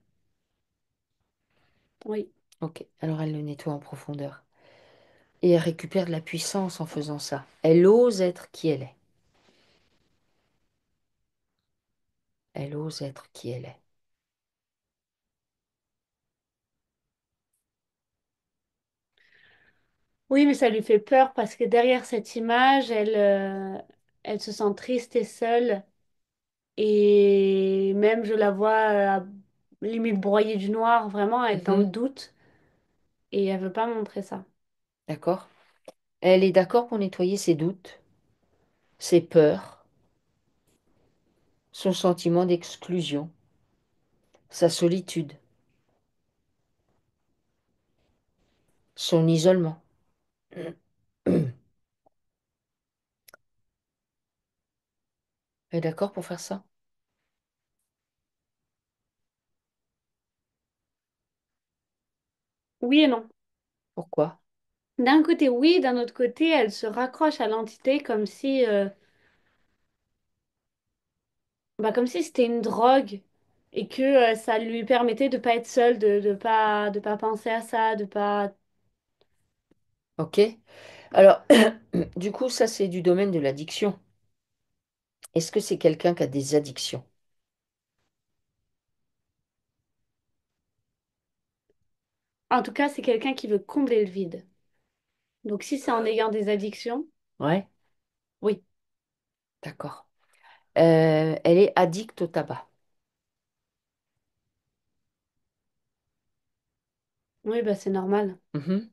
Oui. Ok, alors elle le nettoie en profondeur. Et elle récupère de la puissance en faisant ça. Elle ose être qui elle est. Elle ose être qui elle est. Oui, mais ça lui fait peur parce que derrière cette image, elle se sent triste et seule. Et même, je la vois limite broyer du noir, vraiment être dans le Mhm. doute. Et elle veut pas montrer ça. D'accord? Elle est d'accord pour nettoyer ses doutes, ses peurs, son sentiment d'exclusion, sa solitude, son isolement. Elle est d'accord pour faire ça? Oui et non. Pourquoi? D'un côté, oui, d'un autre côté, elle se raccroche à l'entité comme si c'était une drogue et que ça lui permettait de pas être seule, de pas penser à ça, de pas. Ok. Alors, du coup, ça, c'est du domaine de l'addiction. Est-ce que c'est quelqu'un qui a des addictions? En tout cas, c'est quelqu'un qui veut combler le vide. Donc si c'est en ayant des addictions, Ouais, oui. d'accord. Elle est addicte au tabac. Oui, bah c'est normal. Mhm.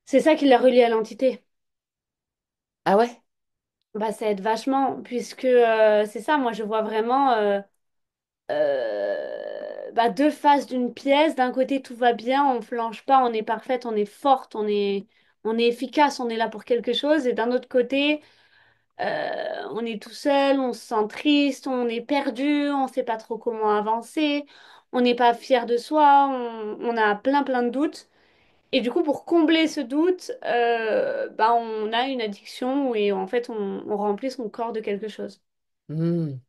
C'est ça qui l'a relié à l'entité. Ah ouais? Bah ça aide vachement, puisque c'est ça, moi je vois vraiment bah, deux faces d'une pièce. D'un côté, tout va bien, on flanche pas, on est parfaite, on est forte, on est efficace, on est là pour quelque chose. Et d'un autre côté, on est tout seul, on se sent triste, on est perdu, on sait pas trop comment avancer, on n'est pas fier de soi, on a plein de doutes. Et du coup, pour combler ce doute, bah, on a une addiction et en fait, on remplit son corps de quelque chose. Hmm,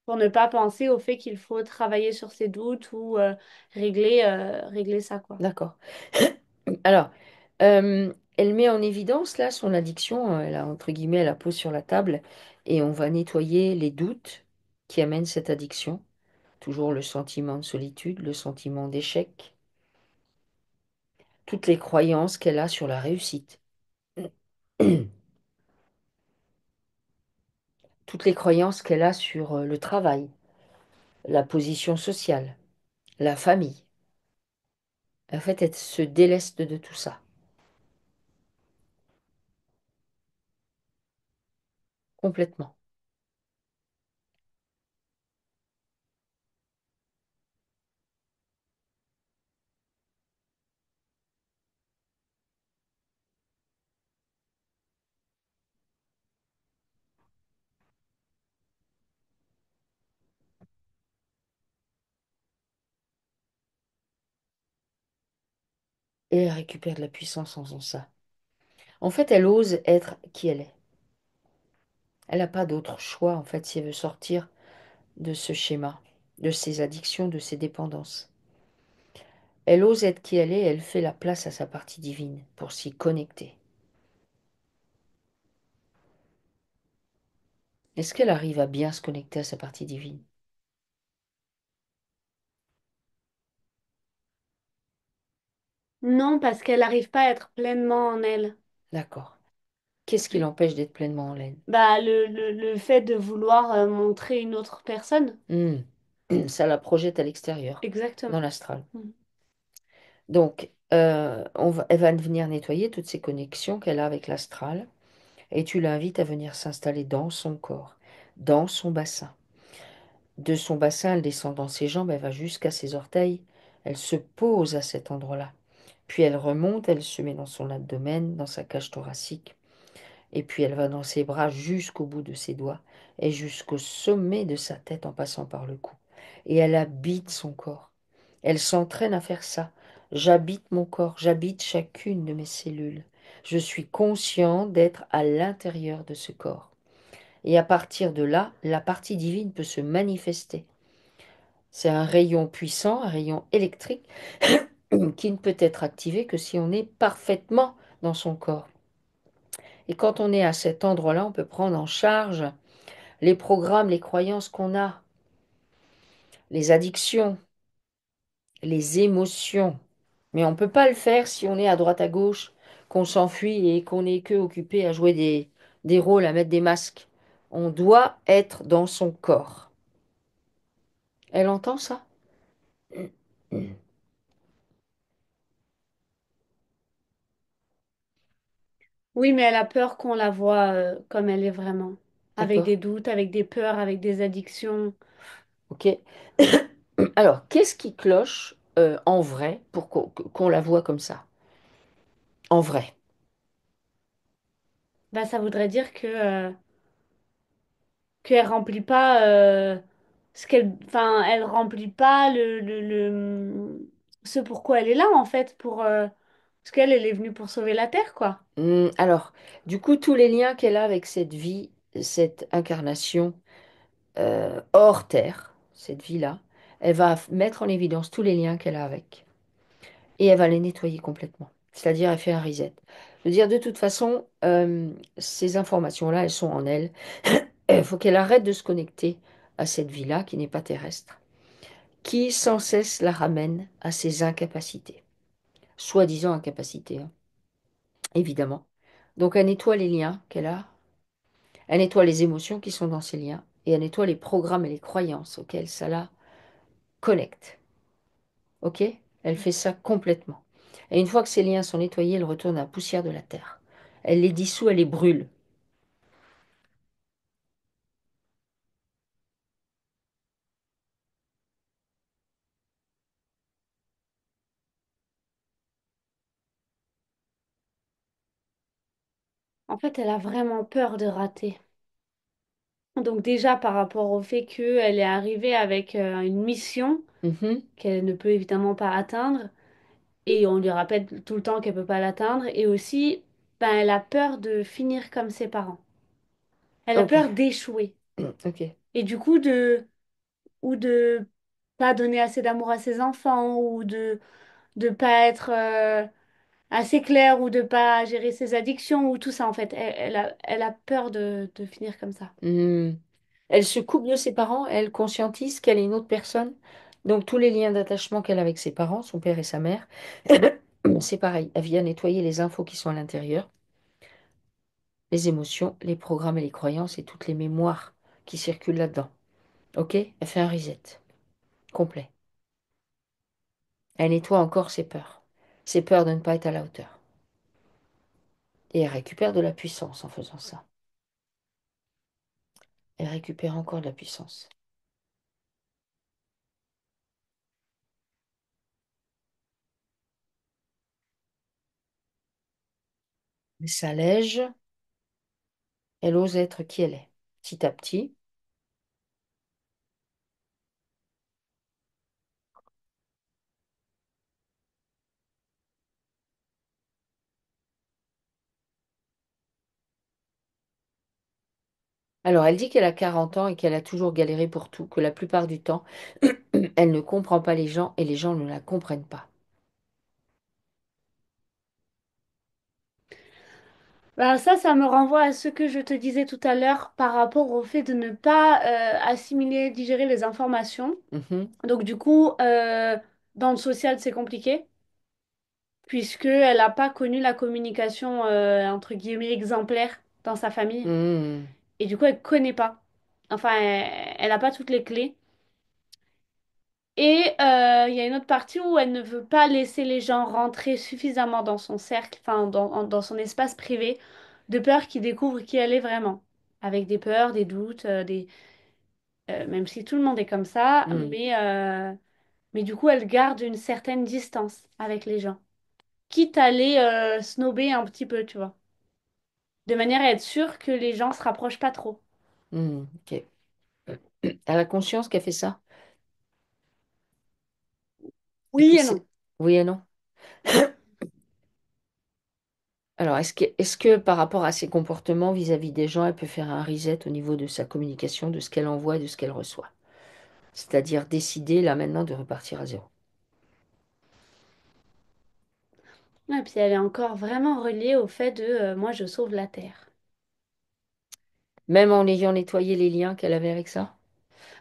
Pour ne pas penser au fait qu'il faut travailler sur ses doutes ou régler ça, quoi. d'accord. Alors, elle met en évidence là son addiction. Elle a entre guillemets la pose sur la table et on va nettoyer les doutes qui amènent cette addiction. Toujours le sentiment de solitude, le sentiment d'échec, toutes les croyances qu'elle a sur la réussite, toutes les croyances qu'elle a sur le travail, la position sociale, la famille. En fait, elle se déleste de tout ça, complètement. Et elle récupère de la puissance en faisant ça. En fait, elle ose être qui elle est. Elle n'a pas d'autre choix, en fait, si elle veut sortir de ce schéma, de ses addictions, de ses dépendances. Elle ose être qui elle est, elle fait la place à sa partie divine pour s'y connecter. Est-ce qu'elle arrive à bien se connecter à sa partie divine? Non, parce qu'elle n'arrive pas à être pleinement en elle. D'accord. Qu'est-ce qui l'empêche d'être pleinement en laine? Bah, le fait de vouloir montrer une autre personne. Hmm. Ça la projette à l'extérieur, Exactement. dans l'astral. Mhm. Donc, elle va venir nettoyer toutes ces connexions qu'elle a avec l'astral et tu l'invites à venir s'installer dans son corps, dans son bassin. De son bassin, elle descend dans ses jambes, elle va jusqu'à ses orteils, Elle se pose à cet endroit-là. Puis elle remonte, elle se met dans son abdomen, dans sa cage thoracique. Et puis elle va dans ses bras jusqu'au bout de ses doigts et jusqu'au sommet de sa tête en passant par le cou. Et elle habite son corps. Elle s'entraîne à faire ça. J'habite mon corps, j'habite chacune de mes cellules. Je suis conscient d'être à l'intérieur de ce corps. Et à partir de là, la partie divine peut se manifester. C'est un rayon puissant, un rayon électrique qui ne peut être activé que si on est parfaitement dans son corps. Et quand on est à cet endroit-là, on peut prendre en charge les programmes, les croyances qu'on a, les addictions, les émotions. Mais on ne peut pas le faire si on est à droite à gauche, qu'on s'enfuit et qu'on n'est que occupé à jouer des rôles, à mettre des masques. On doit être dans son corps. Elle entend ça? Oui, mais elle a peur qu'on la voit comme elle est vraiment, avec D'accord? des doutes, avec des peurs, avec des addictions. Ok. Alors, qu'est-ce qui cloche en vrai pour qu'on la voie comme ça? En vrai. Bah, ça voudrait dire qu'elle remplit pas ce qu'elle, enfin, elle remplit pas ce pourquoi elle est là en fait, parce qu'elle elle est venue pour sauver la Terre, quoi. Alors, du coup, tous les liens qu'elle a avec cette vie, cette incarnation hors Terre, cette vie-là, elle va mettre en évidence tous les liens qu'elle a avec. Et elle va les nettoyer complètement. C'est-à-dire, elle fait un reset. Je veux dire, de toute façon, ces informations-là, elles sont en elle. Il faut qu'elle arrête de se connecter à cette vie-là qui n'est pas terrestre, qui sans cesse la ramène à ses incapacités. Soi-disant incapacités, hein, évidemment. Donc, elle nettoie les liens qu'elle a. Elle nettoie les émotions qui sont dans ces liens et elle nettoie les programmes et les croyances auxquelles ça la connecte. Ok? Elle fait ça complètement. Et une fois que ces liens sont nettoyés, elle retourne à la poussière de la terre. Elle les dissout, elle les brûle. En fait, elle a vraiment peur de rater. Donc déjà par rapport au fait qu'elle est arrivée avec une mission Mhm. qu'elle ne peut évidemment pas atteindre, et on lui rappelle tout le temps qu'elle peut pas l'atteindre, et aussi, ben, elle a peur de finir comme ses parents. Elle a Ok. peur d'échouer. Ok. Et du coup, ou de pas donner assez d'amour à ses enfants, ou de pas être assez claire, ou de pas gérer ses addictions, ou tout ça, en fait. Elle a peur de finir comme ça. Hmm. Elle se coupe de ses parents, elle conscientise qu'elle est une autre personne. Donc tous les liens d'attachement qu'elle a avec ses parents, son père et sa mère, c'est pareil. Elle vient nettoyer les infos qui sont à l'intérieur, les émotions, les programmes et les croyances et toutes les mémoires qui circulent là-dedans. Ok? Elle fait un reset complet. Elle nettoie encore ses peurs de ne pas être à la hauteur. Et elle récupère de la puissance en faisant ça. Elle récupère encore de la puissance. Elle s'allège, elle ose être qui elle est. Petit à petit. Alors, elle dit qu'elle a 40 ans et qu'elle a toujours galéré pour tout, que la plupart du temps, elle ne comprend pas les gens et les gens ne la comprennent pas. Bah, ça me renvoie à ce que je te disais tout à l'heure par rapport au fait de ne pas assimiler, digérer les informations. Mhm. Donc du coup, dans le social, c'est compliqué, puisqu'elle n'a pas connu la communication, entre guillemets, exemplaire dans sa famille. Mhm. Et du coup, elle connaît pas. Enfin, elle n'a pas toutes les clés. Et il y a une autre partie où elle ne veut pas laisser les gens rentrer suffisamment dans son cercle, enfin dans son espace privé, de peur qu'ils découvrent qui elle est vraiment. Avec des peurs, des doutes, même si tout le monde est comme ça, Mhm. mais du coup, elle garde une certaine distance avec les gens. Quitte à les snober un petit peu, tu vois. De manière à être sûre que les gens se rapprochent pas trop. Ok. Elle a conscience qu'elle fait ça? Et que Oui et c'est... non. Oui et non? Alors, est-ce que par rapport à ses comportements vis-à-vis des gens, elle peut faire un reset au niveau de sa communication, de ce qu'elle envoie et de ce qu'elle reçoit? C'est-à-dire décider là maintenant de repartir à zéro. Et puis elle est encore vraiment reliée au fait de moi je sauve la Terre. Même en ayant nettoyé les liens qu'elle avait avec ça?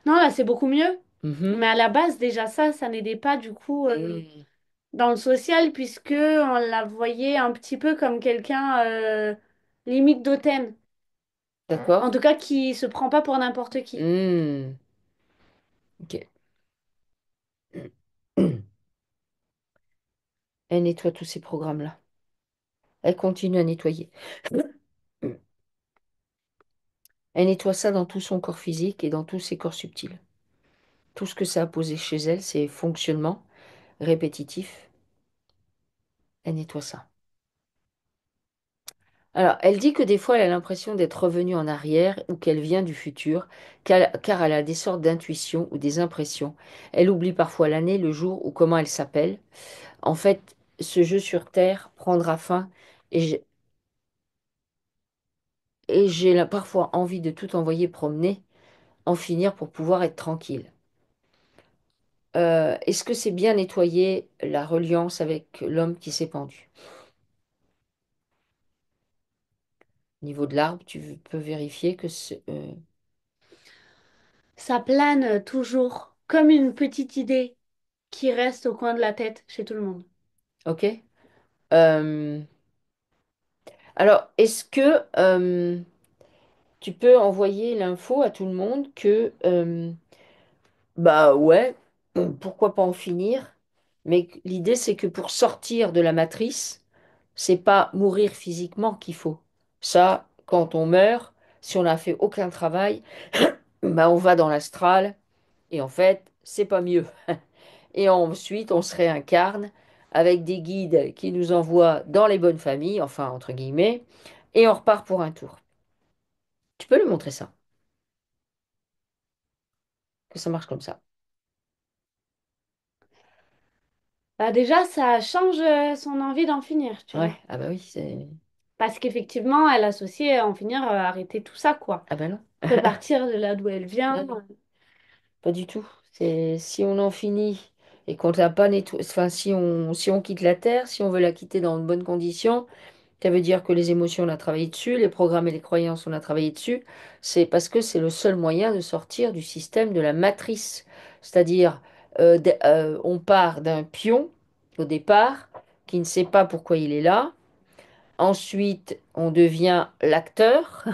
Non, là c'est beaucoup mieux. Mhm. Mais à la base, déjà ça n'aidait pas du coup Mm. dans le social, puisque on la voyait un petit peu comme quelqu'un limite d'hautaine. En D'accord? tout cas, qui se prend pas pour n'importe qui. Hmm. Ok. Elle nettoie tous ces programmes-là. Elle continue à nettoyer. Elle nettoie ça dans tout son corps physique et dans tous ses corps subtils. Tout ce que ça a posé chez elle, c'est fonctionnement répétitif. Elle nettoie ça. Alors, elle dit que des fois, elle a l'impression d'être revenue en arrière ou qu'elle vient du futur, car elle a des sortes d'intuitions ou des impressions. Elle oublie parfois l'année, le jour ou comment elle s'appelle. En fait, ce jeu sur Terre prendra fin et j'ai parfois envie de tout envoyer promener, en finir pour pouvoir être tranquille. Est-ce que c'est bien nettoyé la reliance avec l'homme qui s'est pendu? Au niveau de l'arbre, tu peux vérifier que c'est... Ça plane toujours comme une petite idée qui reste au coin de la tête chez tout le monde. ok. Euh, alors, est-ce que tu peux envoyer l'info à tout le monde que, bah ouais, bon, pourquoi pas en finir, mais l'idée c'est que pour sortir de la matrice, c'est pas mourir physiquement qu'il faut. Ça, quand on meurt, si on n'a fait aucun travail, bah on va dans l'astral et en fait, c'est pas mieux. Et ensuite, on se réincarne avec des guides qui nous envoient dans les bonnes familles, enfin entre guillemets, et on repart pour un tour. Tu peux lui montrer ça, que ça marche comme ça. Bah déjà, ça change son envie d'en finir, tu Ouais, vois. ah bah oui, c'est... Parce qu'effectivement, elle associait à en finir, arrêter tout ça, quoi. Ah bah non. Repartir de là d'où elle vient. Non, non, pas du tout. C'est si on en finit et qu'on ne l'a pas nettoyé, enfin si on quitte la Terre, si on veut la quitter dans de bonnes conditions, ça veut dire que les émotions, on a travaillé dessus, les programmes et les croyances, on a travaillé dessus. C'est parce que c'est le seul moyen de sortir du système de la matrice. C'est-à-dire, on part d'un pion au départ qui ne sait pas pourquoi il est là. Ensuite, on devient l'acteur,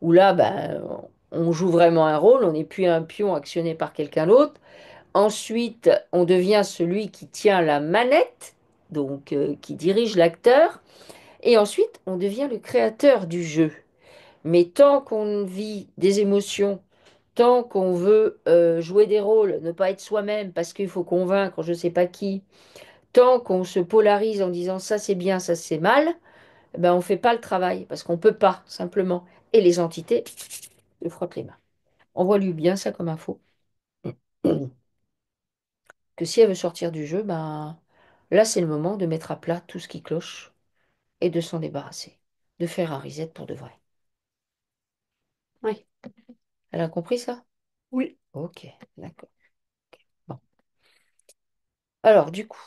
où là, ben, on joue vraiment un rôle, on n'est plus un pion actionné par quelqu'un d'autre. Ensuite, on devient celui qui tient la manette, donc qui dirige l'acteur. Et ensuite, on devient le créateur du jeu. Mais tant qu'on vit des émotions, tant qu'on veut jouer des rôles, ne pas être soi-même parce qu'il faut convaincre je ne sais pas qui, tant qu'on se polarise en disant ça c'est bien, ça c'est mal, eh ben on ne fait pas le travail parce qu'on ne peut pas, simplement. Et les entités se frottent les mains. Envoie-lui bien ça comme info. Que si elle veut sortir du jeu, ben là c'est le moment de mettre à plat tout ce qui cloche et de s'en débarrasser. De faire un reset pour de vrai. Oui. Elle a compris ça? Oui. Ok, d'accord. Bon. Alors, du coup,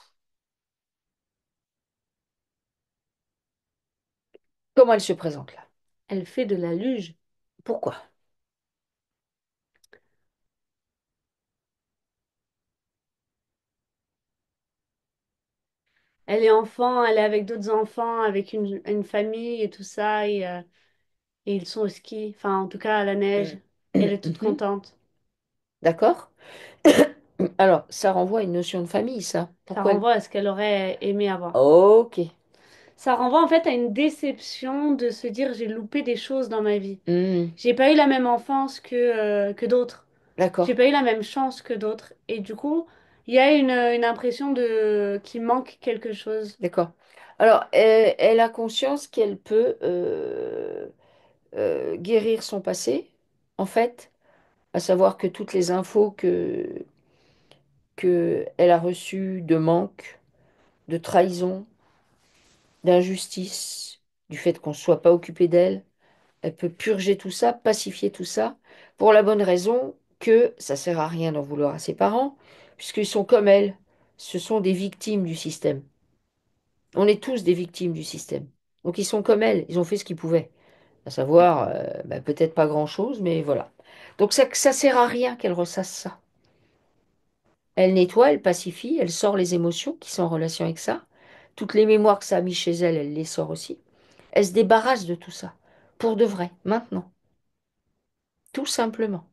comment elle se présente là? Elle fait de la luge. Pourquoi? Elle est enfant, elle est avec d'autres enfants, avec une famille et tout ça, et ils sont au ski, enfin en tout cas à la neige. Et elle est toute Mhm. contente. D'accord? Alors, ça renvoie à une notion de famille, ça. Ça Pourquoi elle... renvoie à ce qu'elle aurait aimé avoir. Ok. Ça renvoie en fait à une déception de se dire j'ai loupé des choses dans ma vie. Hmm. J'ai pas eu la même enfance que d'autres. J'ai D'accord. pas eu la même chance que d'autres. Et du coup, il y a une impression de qu'il manque quelque chose. D'accord. Alors, elle a conscience qu'elle peut guérir son passé, en fait, à savoir que toutes les infos que elle a reçues de manque, de trahison, d'injustice, du fait qu'on ne soit pas occupé d'elle, elle peut purger tout ça, pacifier tout ça, pour la bonne raison que ça sert à rien d'en vouloir à ses parents, puisqu'ils sont comme elle. Ce sont des victimes du système. On est tous des victimes du système. Donc ils sont comme elle, ils ont fait ce qu'ils pouvaient. À savoir, bah, peut-être pas grand-chose, mais voilà. Donc ça sert à rien qu'elle ressasse ça. Elle nettoie, elle pacifie, elle sort les émotions qui sont en relation avec ça. Toutes les mémoires que ça a mis chez elle, elle les sort aussi. Elle se débarrasse de tout ça. Pour de vrai, maintenant. Tout simplement.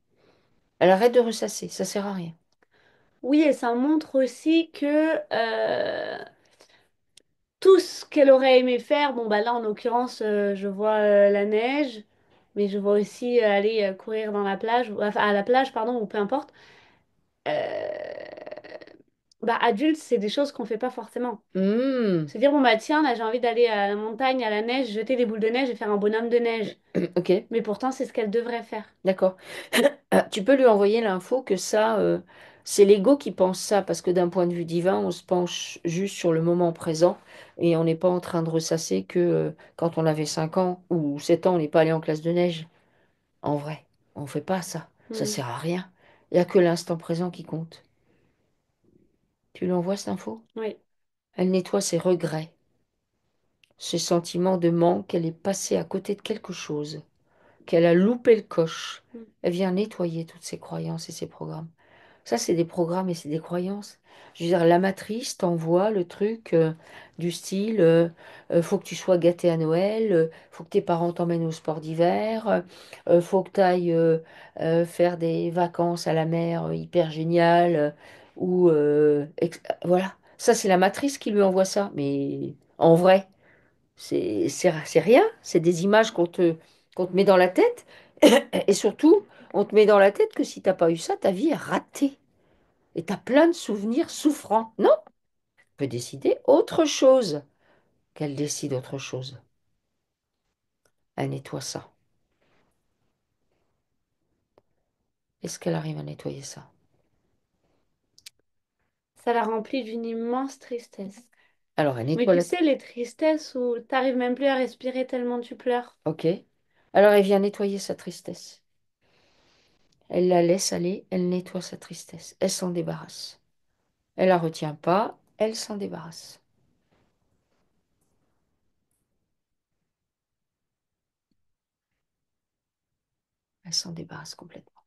Elle arrête de ressasser, ça sert à rien. Oui, et ça montre aussi que tout ce qu'elle aurait aimé faire, bon bah là en l'occurrence je vois la neige, mais je vois aussi aller courir dans la plage, enfin à la plage pardon, ou peu importe. Bah adulte, c'est des choses qu'on fait pas forcément. Hmm, Se dire bon bah tiens là j'ai envie d'aller à la montagne, à la neige, jeter des boules de neige et faire un bonhomme de neige. ok, Mais pourtant c'est ce qu'elle devrait faire. d'accord. Tu peux lui envoyer l'info que ça, c'est l'ego qui pense ça, parce que d'un point de vue divin, on se penche juste sur le moment présent et on n'est pas en train de ressasser que quand on avait 5 ans ou 7 ans, on n'est pas allé en classe de neige. En vrai, on ne fait pas ça. Ça Hmm. sert à rien. Il n'y a que l'instant présent qui compte. Tu lui envoies cette info? Oui. Elle nettoie ses regrets, ses sentiments de manque, qu'elle est passée à côté de quelque chose, qu'elle a loupé le coche. Hmm. Elle vient nettoyer toutes ses croyances et ses programmes. Ça, c'est des programmes et c'est des croyances. Je veux dire, la matrice t'envoie le truc du style faut que tu sois gâté à Noël, faut que tes parents t'emmènent au sport d'hiver, faut que tu ailles faire des vacances à la mer hyper géniales, voilà. Ça, c'est la matrice qui lui envoie ça. Mais en vrai, c'est rien. C'est des images qu'on te met dans la tête. Et surtout, on te met dans la tête que si t'as pas eu ça, ta vie est ratée. Et tu as plein de souvenirs souffrants. Non, elle peut décider autre chose. Qu'elle décide autre chose. Elle nettoie ça. Est-ce qu'elle arrive à nettoyer ça? Ça la remplit d'une immense tristesse. Alors, elle Mais nettoie tu la... sais, les tristesses où t'arrives même plus à respirer tellement tu pleures. Ok. Alors, elle vient nettoyer sa tristesse. Elle la laisse aller, elle nettoie sa tristesse. Elle s'en débarrasse. Elle la retient pas, elle s'en débarrasse. Elle s'en débarrasse complètement.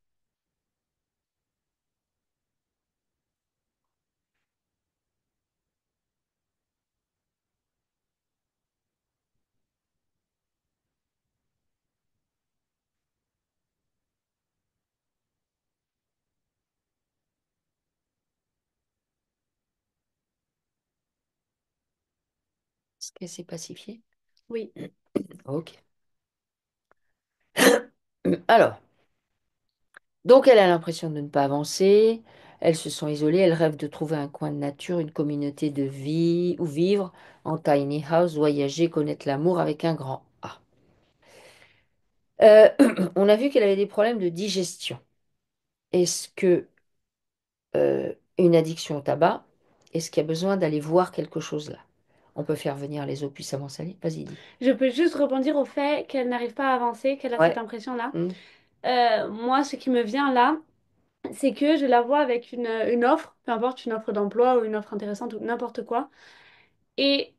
Est-ce qu'elle s'est pacifiée? Oui. Ok. Alors, donc elle a l'impression de ne pas avancer, elles se sont isolées, elle rêve de trouver un coin de nature, une communauté de vie, où vivre en tiny house, voyager, connaître l'amour avec un grand A. Euh, on a vu qu'elle avait des problèmes de digestion. Est-ce que une addiction au tabac, est-ce qu'il y a besoin d'aller voir quelque chose là? On peut faire venir les eaux puissamment salées. Vas-y, dis. Je peux juste rebondir au fait qu'elle n'arrive pas à avancer, qu'elle a cette Ouais. impression-là. Hmm. Moi, ce qui me vient là, c'est que je la vois avec une offre, peu importe, une offre d'emploi ou une offre intéressante ou n'importe quoi. Et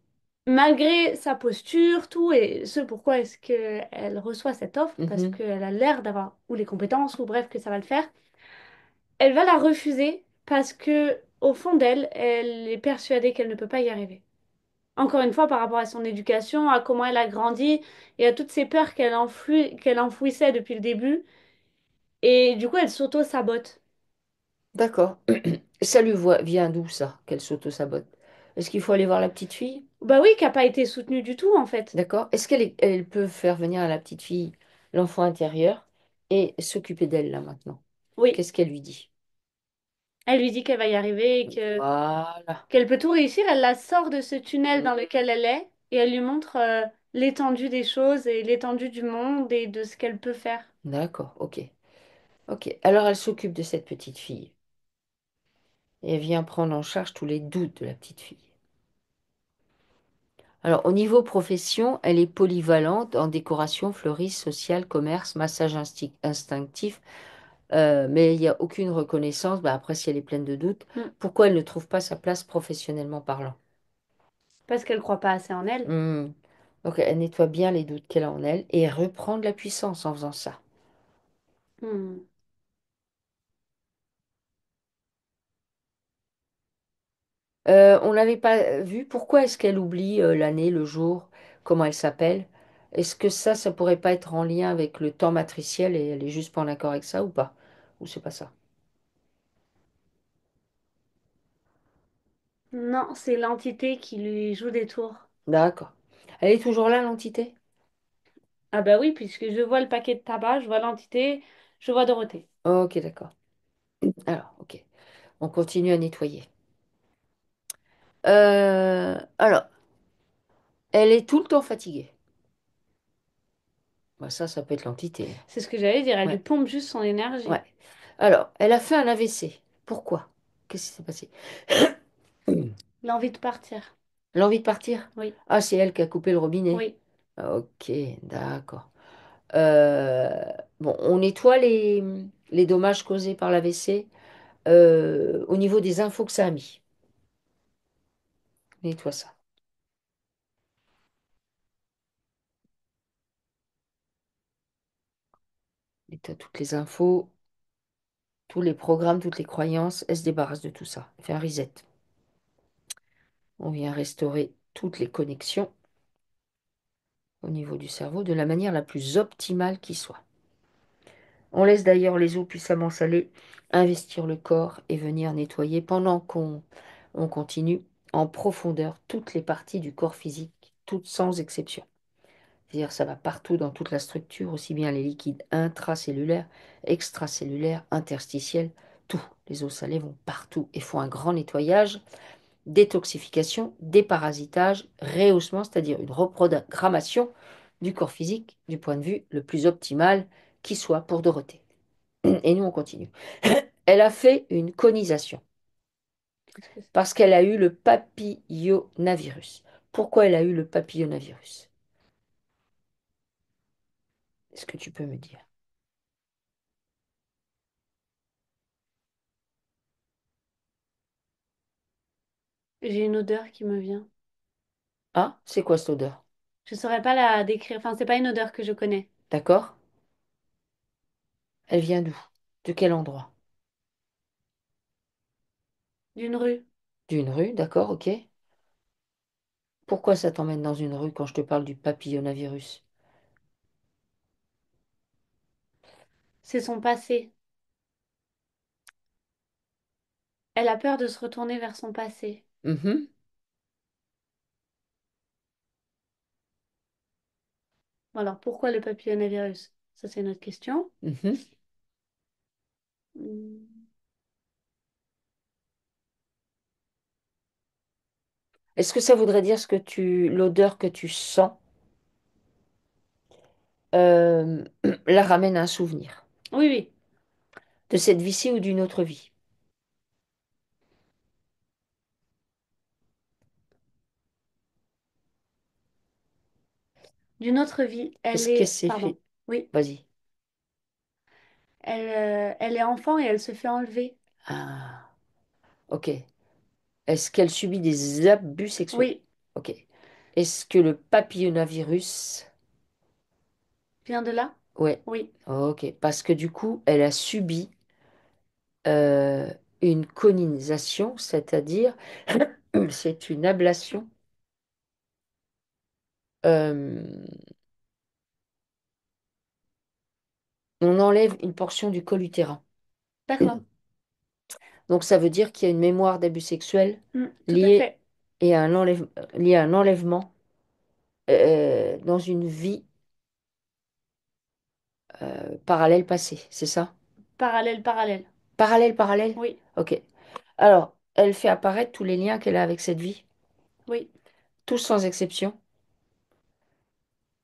malgré sa posture, tout, et ce pourquoi est-ce qu'elle reçoit cette offre, parce Mhm. qu'elle a l'air d'avoir ou les compétences ou bref que ça va le faire, elle va la refuser parce que au fond d'elle, elle est persuadée qu'elle ne peut pas y arriver. Encore une fois, par rapport à son éducation, à comment elle a grandi et à toutes ces peurs qu'elle enfouissait depuis le début. Et du coup, elle s'auto-sabote. D'accord. Ça vient d'où ça, qu'elle s'auto-sabote? Est-ce qu'il faut aller voir la petite fille? Bah oui, qui n'a pas été soutenue du tout, en fait. D'accord. Est-ce elle peut faire venir à la petite fille l'enfant intérieur et s'occuper d'elle là maintenant? Oui. Qu'est-ce qu'elle lui dit? Elle lui dit qu'elle va y arriver et que Voilà. qu'elle peut tout réussir. Elle la sort de ce tunnel dans lequel elle est et elle lui montre l'étendue des choses et l'étendue du monde et de ce qu'elle peut faire. D'accord, ok. Ok. Alors elle s'occupe de cette petite fille et elle vient prendre en charge tous les doutes de la petite fille. Alors au niveau profession, elle est polyvalente en décoration, fleuriste, social, commerce, massage instinctif, mais il n'y a aucune reconnaissance. Bah, après, si elle est pleine de doutes, Mm. pourquoi elle ne trouve pas sa place professionnellement parlant? Parce qu'elle croit pas assez en elle. Hmm. Donc elle nettoie bien les doutes qu'elle a en elle et elle reprend de la puissance en faisant ça. Hmm. On n'avait pas vu pourquoi est-ce qu'elle oublie l'année, le jour, comment elle s'appelle. Est-ce que ça pourrait pas être en lien avec le temps matriciel et elle est juste pas en accord avec ça ou pas? Ou c'est pas ça? Non, c'est l'entité qui lui joue des tours. D'accord. Elle est toujours là, l'entité? Ah bah oui, puisque je vois le paquet de tabac, je vois l'entité, je vois Dorothée. Ok, d'accord. Alors, ok. On continue à nettoyer. Alors, elle est tout le temps fatiguée. Bah, ça peut être l'entité. C'est ce que j'allais dire, elle lui Ouais, pompe juste son ouais. énergie. Alors, elle a fait un AVC. Pourquoi? Qu'est-ce qui s'est passé? L'envie de partir. L'envie de partir? Oui, Ah, c'est elle qui a coupé le robinet. oui. Ok, d'accord. Euh, bon, on nettoie les dommages causés par l'AVC au niveau des infos que ça a mis. On nettoie ça. On nettoie toutes les infos, tous les programmes, toutes les croyances. Elle se débarrasse de tout ça. Elle fait un reset. On vient restaurer toutes les connexions au niveau du cerveau de la manière la plus optimale qui soit. On laisse d'ailleurs les eaux puissamment salées investir le corps et venir nettoyer pendant qu'on continue en profondeur toutes les parties du corps physique, toutes sans exception. C'est-à-dire ça va partout dans toute la structure, aussi bien les liquides intracellulaires, extracellulaires, interstitiels, tout. Les eaux salées vont partout et font un grand nettoyage, détoxification, déparasitage, rehaussement, c'est-à-dire une reprogrammation du corps physique du point de vue le plus optimal qui soit pour Dorothée. Et nous, on continue. Elle a fait une conisation Qu'est-ce que c'est? parce qu'elle a eu le papillonavirus. Pourquoi elle a eu le papillonavirus? Est-ce que tu peux me dire? J'ai une odeur qui me vient. Ah, c'est quoi cette odeur? Je saurais pas la décrire. Enfin, c'est pas une odeur que je connais. D'accord? Elle vient d'où? De quel endroit? D'une rue. D'une rue, d'accord, ok. Pourquoi ça t'emmène dans une rue quand je te parle du papillonavirus? C'est son passé. Elle a peur de se retourner vers son passé. Mhm, Bon, alors, pourquoi le papillomavirus? Ça, c'est une autre question. mhm. Hmm. Est-ce que ça voudrait dire l'odeur que tu sens euh, la ramène à un souvenir Oui, oui. de cette vie-ci ou d'une autre vie? D'une autre vie. Elle Est-ce que est... c'est Pardon. fait? Oui. Vas-y. Elle est enfant et elle se fait enlever. Ah, ok. Est-ce qu'elle subit des abus sexuels? Oui. Ok. Est-ce que le papillonavirus... Vient de là? Ouais. Oui. Ok. Parce que du coup, elle a subi euh, une conisation, c'est-à-dire c'est une ablation. euh, on enlève une portion du col utérin. D'accord. Donc ça veut dire qu'il y a une mémoire d'abus sexuels Hmm, tout à liée, fait. liée à un enlèvement dans une vie parallèle passée, c'est ça? Parallèle, parallèle. Parallèle, parallèle? Oui. Ok. Alors, elle fait apparaître tous les liens qu'elle a avec cette vie, Oui. tous sans exception,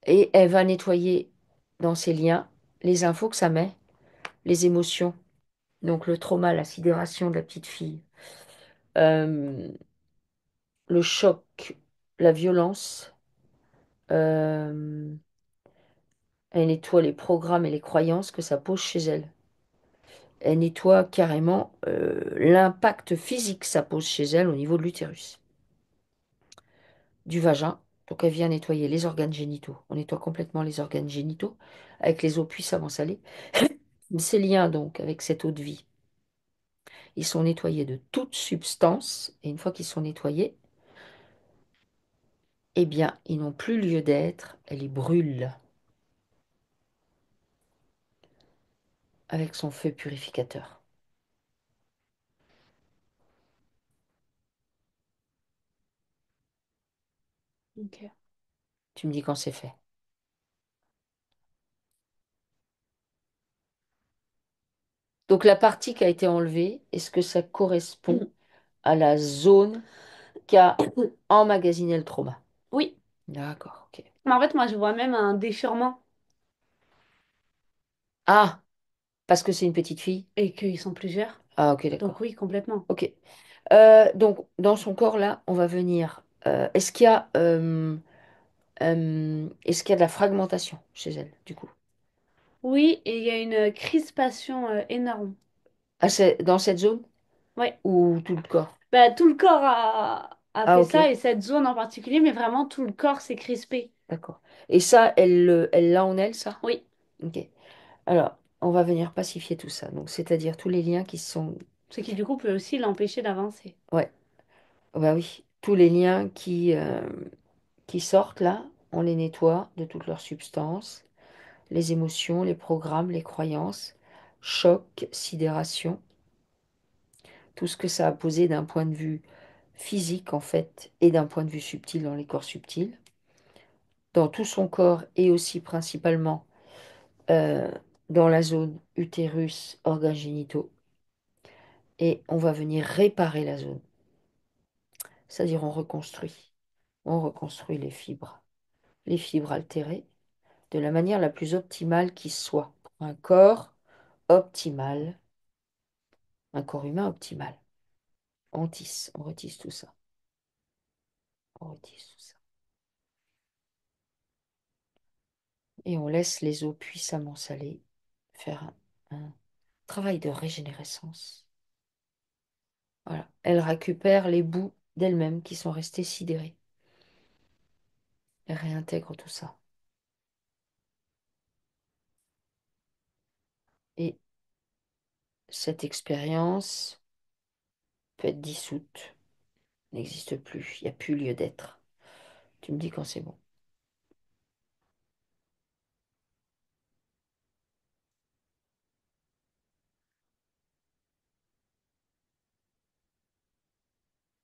et elle va nettoyer dans ces liens les infos que ça met, les émotions, donc le trauma, la sidération de la petite fille, euh, le choc, la violence. euh, Elle nettoie les programmes et les croyances que ça pose chez elle. Elle nettoie carrément l'impact physique que ça pose chez elle au niveau de l'utérus, du vagin. Donc elle vient nettoyer les organes génitaux. On nettoie complètement les organes génitaux avec les eaux puissamment salées. Ces liens donc avec cette eau de vie, ils sont nettoyés de toute substance. Et une fois qu'ils sont nettoyés, eh bien, ils n'ont plus lieu d'être. Elle les brûle avec son feu purificateur. Ok. Tu me dis quand c'est fait. Donc la partie qui a été enlevée, est-ce que ça correspond à la zone qui a emmagasiné le trauma? Oui. D'accord, ok. Mais en fait, moi, je vois même un déchirement Ah, parce que c'est une petite fille? et qu'ils sont plusieurs. Ah, ok, Donc d'accord. oui, complètement. Ok. Donc, dans son corps, là, on va venir. Est-ce qu'il y a de la fragmentation chez elle, du coup? Oui, et il y a une crispation énorme. Ah, c'est dans cette zone Ouais. ou tout le corps? Bah, tout le corps a Ah, fait ok, ça et cette zone en particulier, mais vraiment tout le corps s'est crispé. d'accord. Et ça, elle l'a en elle, ça? Oui. Ok. Alors, on va venir pacifier tout ça. Donc, c'est-à-dire tous les liens qui sont. Ce qui du coup peut aussi l'empêcher d'avancer. Ouais, bah oui. Tous les liens qui sortent là, on les nettoie de toute leur substance. Les émotions, les programmes, les croyances, choc, sidération, tout ce que ça a posé d'un point de vue physique en fait et d'un point de vue subtil dans les corps subtils, dans tout son corps et aussi principalement euh, dans la zone utérus, organes génitaux. Et on va venir réparer la zone, c'est-à-dire on reconstruit les fibres altérées de la manière la plus optimale qui soit. Un corps optimal, un corps humain optimal. On retisse tout ça. On retisse tout ça. Et on laisse les eaux puissamment salées faire un travail de régénérescence. Voilà. Elle récupère les bouts d'elle-même qui sont restés sidérés. Elle réintègre tout ça. Et cette expérience peut être dissoute, n'existe plus. Il n'y a plus lieu d'être. Tu me dis quand c'est bon.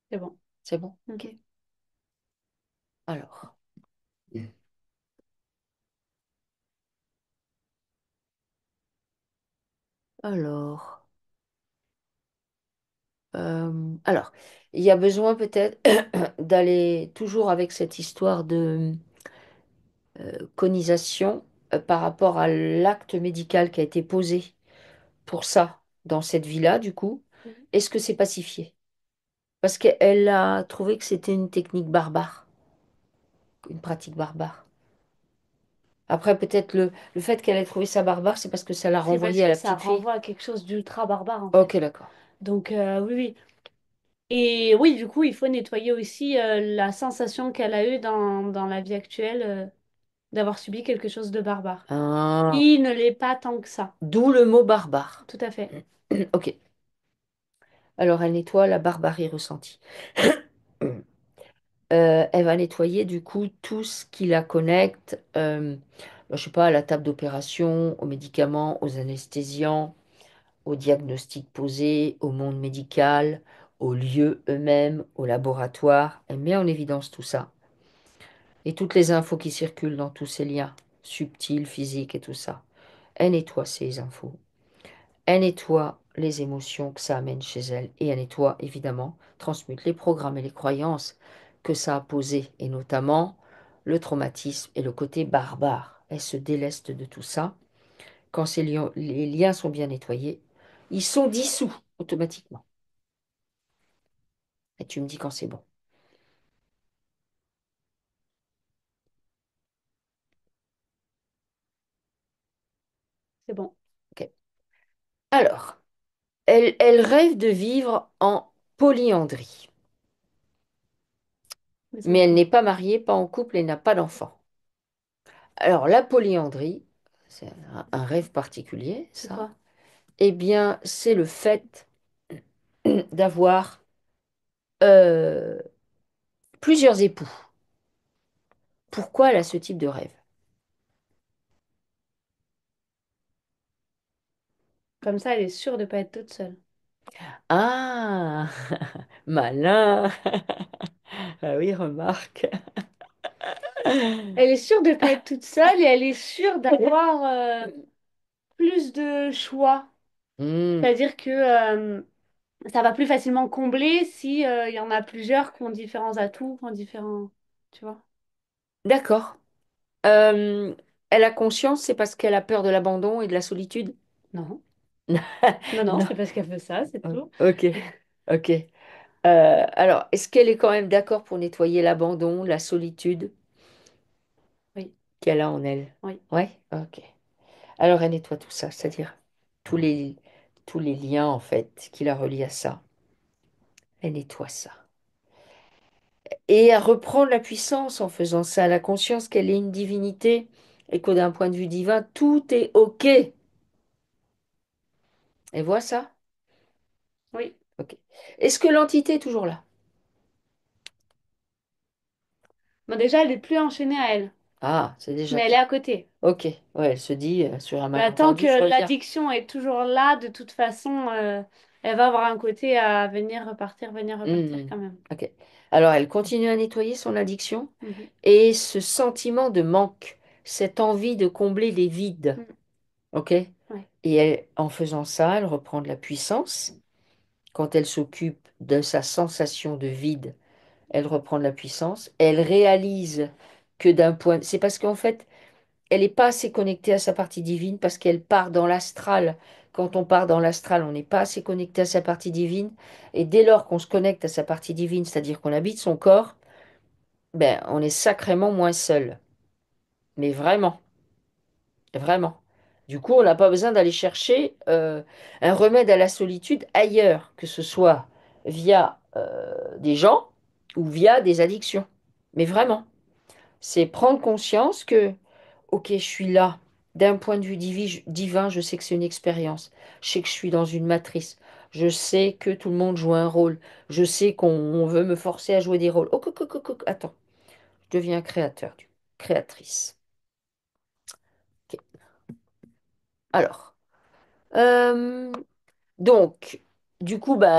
C'est bon. C'est bon? Ok. Mhm. Alors. Alors. Alors, il y a besoin peut-être d'aller toujours avec cette histoire de conisation par rapport à l'acte médical qui a été posé pour ça dans cette villa, du coup. Mhm. Est-ce que c'est pacifié? Parce qu'elle a trouvé que c'était une technique barbare, une pratique barbare. Après, peut-être le fait qu'elle ait trouvé ça barbare, c'est parce que ça l'a C'est parce renvoyé à que la ça petite fille. renvoie à quelque chose d'ultra barbare en Ok, fait. d'accord. Donc oui, oui. Et oui, du coup, il faut nettoyer aussi la sensation qu'elle a eue dans la vie actuelle d'avoir subi quelque chose de barbare. Ah, Qui ne l'est pas tant que ça. d'où le mot barbare. Tout à fait. Ok. Alors, elle nettoie la barbarie ressentie. Elle va nettoyer du coup tout ce qui la connecte, je sais pas, à la table d'opération, aux médicaments, aux anesthésiants, aux diagnostics posés, au monde médical, aux lieux eux-mêmes, au laboratoire. Elle met en évidence tout ça. Et toutes les infos qui circulent dans tous ces liens, subtils, physiques et tout ça. Elle nettoie ces infos. Elle nettoie les émotions que ça amène chez elle et elle nettoie évidemment, transmute les programmes et les croyances que ça a posées et notamment le traumatisme et le côté barbare. Elle se déleste de tout ça. Quand les liens sont bien nettoyés, ils sont dissous automatiquement. Et tu me dis quand c'est bon. C'est bon. Ok. Alors, elle rêve de vivre en polyandrie, Mais c'est mais elle quoi? n'est pas mariée, pas en couple et n'a pas d'enfant. Alors, la polyandrie, c'est un rêve particulier, C'est ça. quoi? Eh bien, c'est le fait d'avoir euh, plusieurs époux. Pourquoi elle a ce type de rêve? Comme ça, elle est sûre de pas être toute seule. Ah, malin. Ah oui, remarque. Elle est sûre de pas être toute seule et elle est sûre d'avoir plus de choix. Hmm, C'est-à-dire que ça va plus facilement combler si il y en a plusieurs qui ont différents atouts, qui ont différents... Tu vois? d'accord. Euh, Elle a conscience, c'est parce qu'elle a peur de l'abandon et de la solitude? Non. Non, non, Non. c'est parce qu'elle fait ça, c'est tout. Ok, ok. Alors, est-ce qu'elle est quand même d'accord pour nettoyer l'abandon, la solitude Oui, qu'elle a en elle? oui, Ouais, ok. Alors, elle nettoie tout ça, c'est-à-dire tous les, tous les liens, en fait, qui la relient à ça. Elle nettoie ça. Et à reprendre la puissance en faisant ça, la conscience qu'elle est une divinité et que d'un point de vue divin, tout est ok. Elle voit ça? oui. Ok. Est-ce que l'entité est toujours là? Bon, déjà, elle est plus enchaînée à elle, Ah, c'est déjà mais elle est bien. à côté. Ok. Ouais, elle se dit, sur un Bah, tant que malentendu, je reviens. l'addiction est toujours là, de toute façon, elle va avoir un côté à venir repartir Hmm, quand même. ok. Alors, elle continue à nettoyer son addiction Mhm. et ce sentiment de manque, cette envie de combler les vides. Mhm. Ok? Ouais. Et elle, en faisant ça, elle reprend de la puissance. Quand elle s'occupe de sa sensation de vide, elle reprend de la puissance. Elle réalise que d'un point... C'est parce qu'en fait, elle n'est pas assez connectée à sa partie divine parce qu'elle part dans l'astral. Quand on part dans l'astral, on n'est pas assez connecté à sa partie divine. Et dès lors qu'on se connecte à sa partie divine, c'est-à-dire qu'on habite son corps, ben, on est sacrément moins seul. Mais vraiment, vraiment. Du coup, on n'a pas besoin d'aller chercher un remède à la solitude ailleurs, que ce soit via des gens ou via des addictions. Mais vraiment, c'est prendre conscience que ok, je suis là. D'un point de vue divin, je sais que c'est une expérience. Je sais que je suis dans une matrice. Je sais que tout le monde joue un rôle. Je sais qu'on veut me forcer à jouer des rôles. Oh, attends, je deviens créateur, créatrice. Ok. Alors, euh, donc, du coup, bah,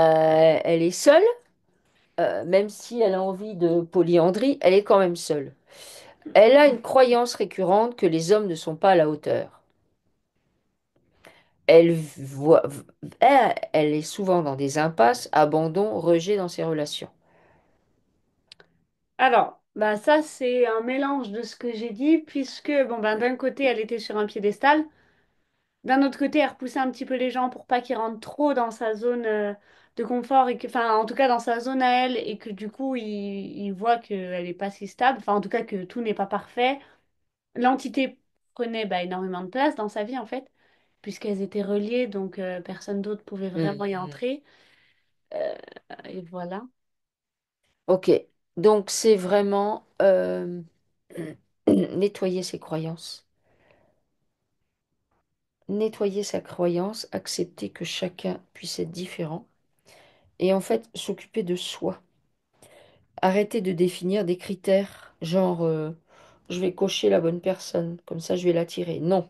elle est seule. Même si elle a envie de polyandrie, elle est quand même seule. Elle a une croyance récurrente que les hommes ne sont pas à la hauteur. Elle voit, elle est souvent dans des impasses, abandon, rejet dans ses relations. Alors, bah ça, c'est un mélange de ce que j'ai dit, puisque, bon, ben, d'un côté, elle était sur un piédestal. D'un autre côté, elle repoussait un petit peu les gens pour pas qu'ils rentrent trop dans sa zone de confort et que, enfin, en tout cas dans sa zone à elle et que du coup, il voit qu'elle est pas si stable. Enfin, en tout cas que tout n'est pas parfait. L'entité prenait bah, énormément de place dans sa vie en fait, puisqu'elles étaient reliées, donc personne d'autre pouvait Hmm. vraiment y entrer. Euh, et voilà. Ok, donc c'est vraiment nettoyer ses croyances. Nettoyer sa croyance, accepter que chacun puisse être différent et en fait s'occuper de soi. Arrêter de définir des critères, genre je vais cocher la bonne personne, comme ça je vais l'attirer. Non,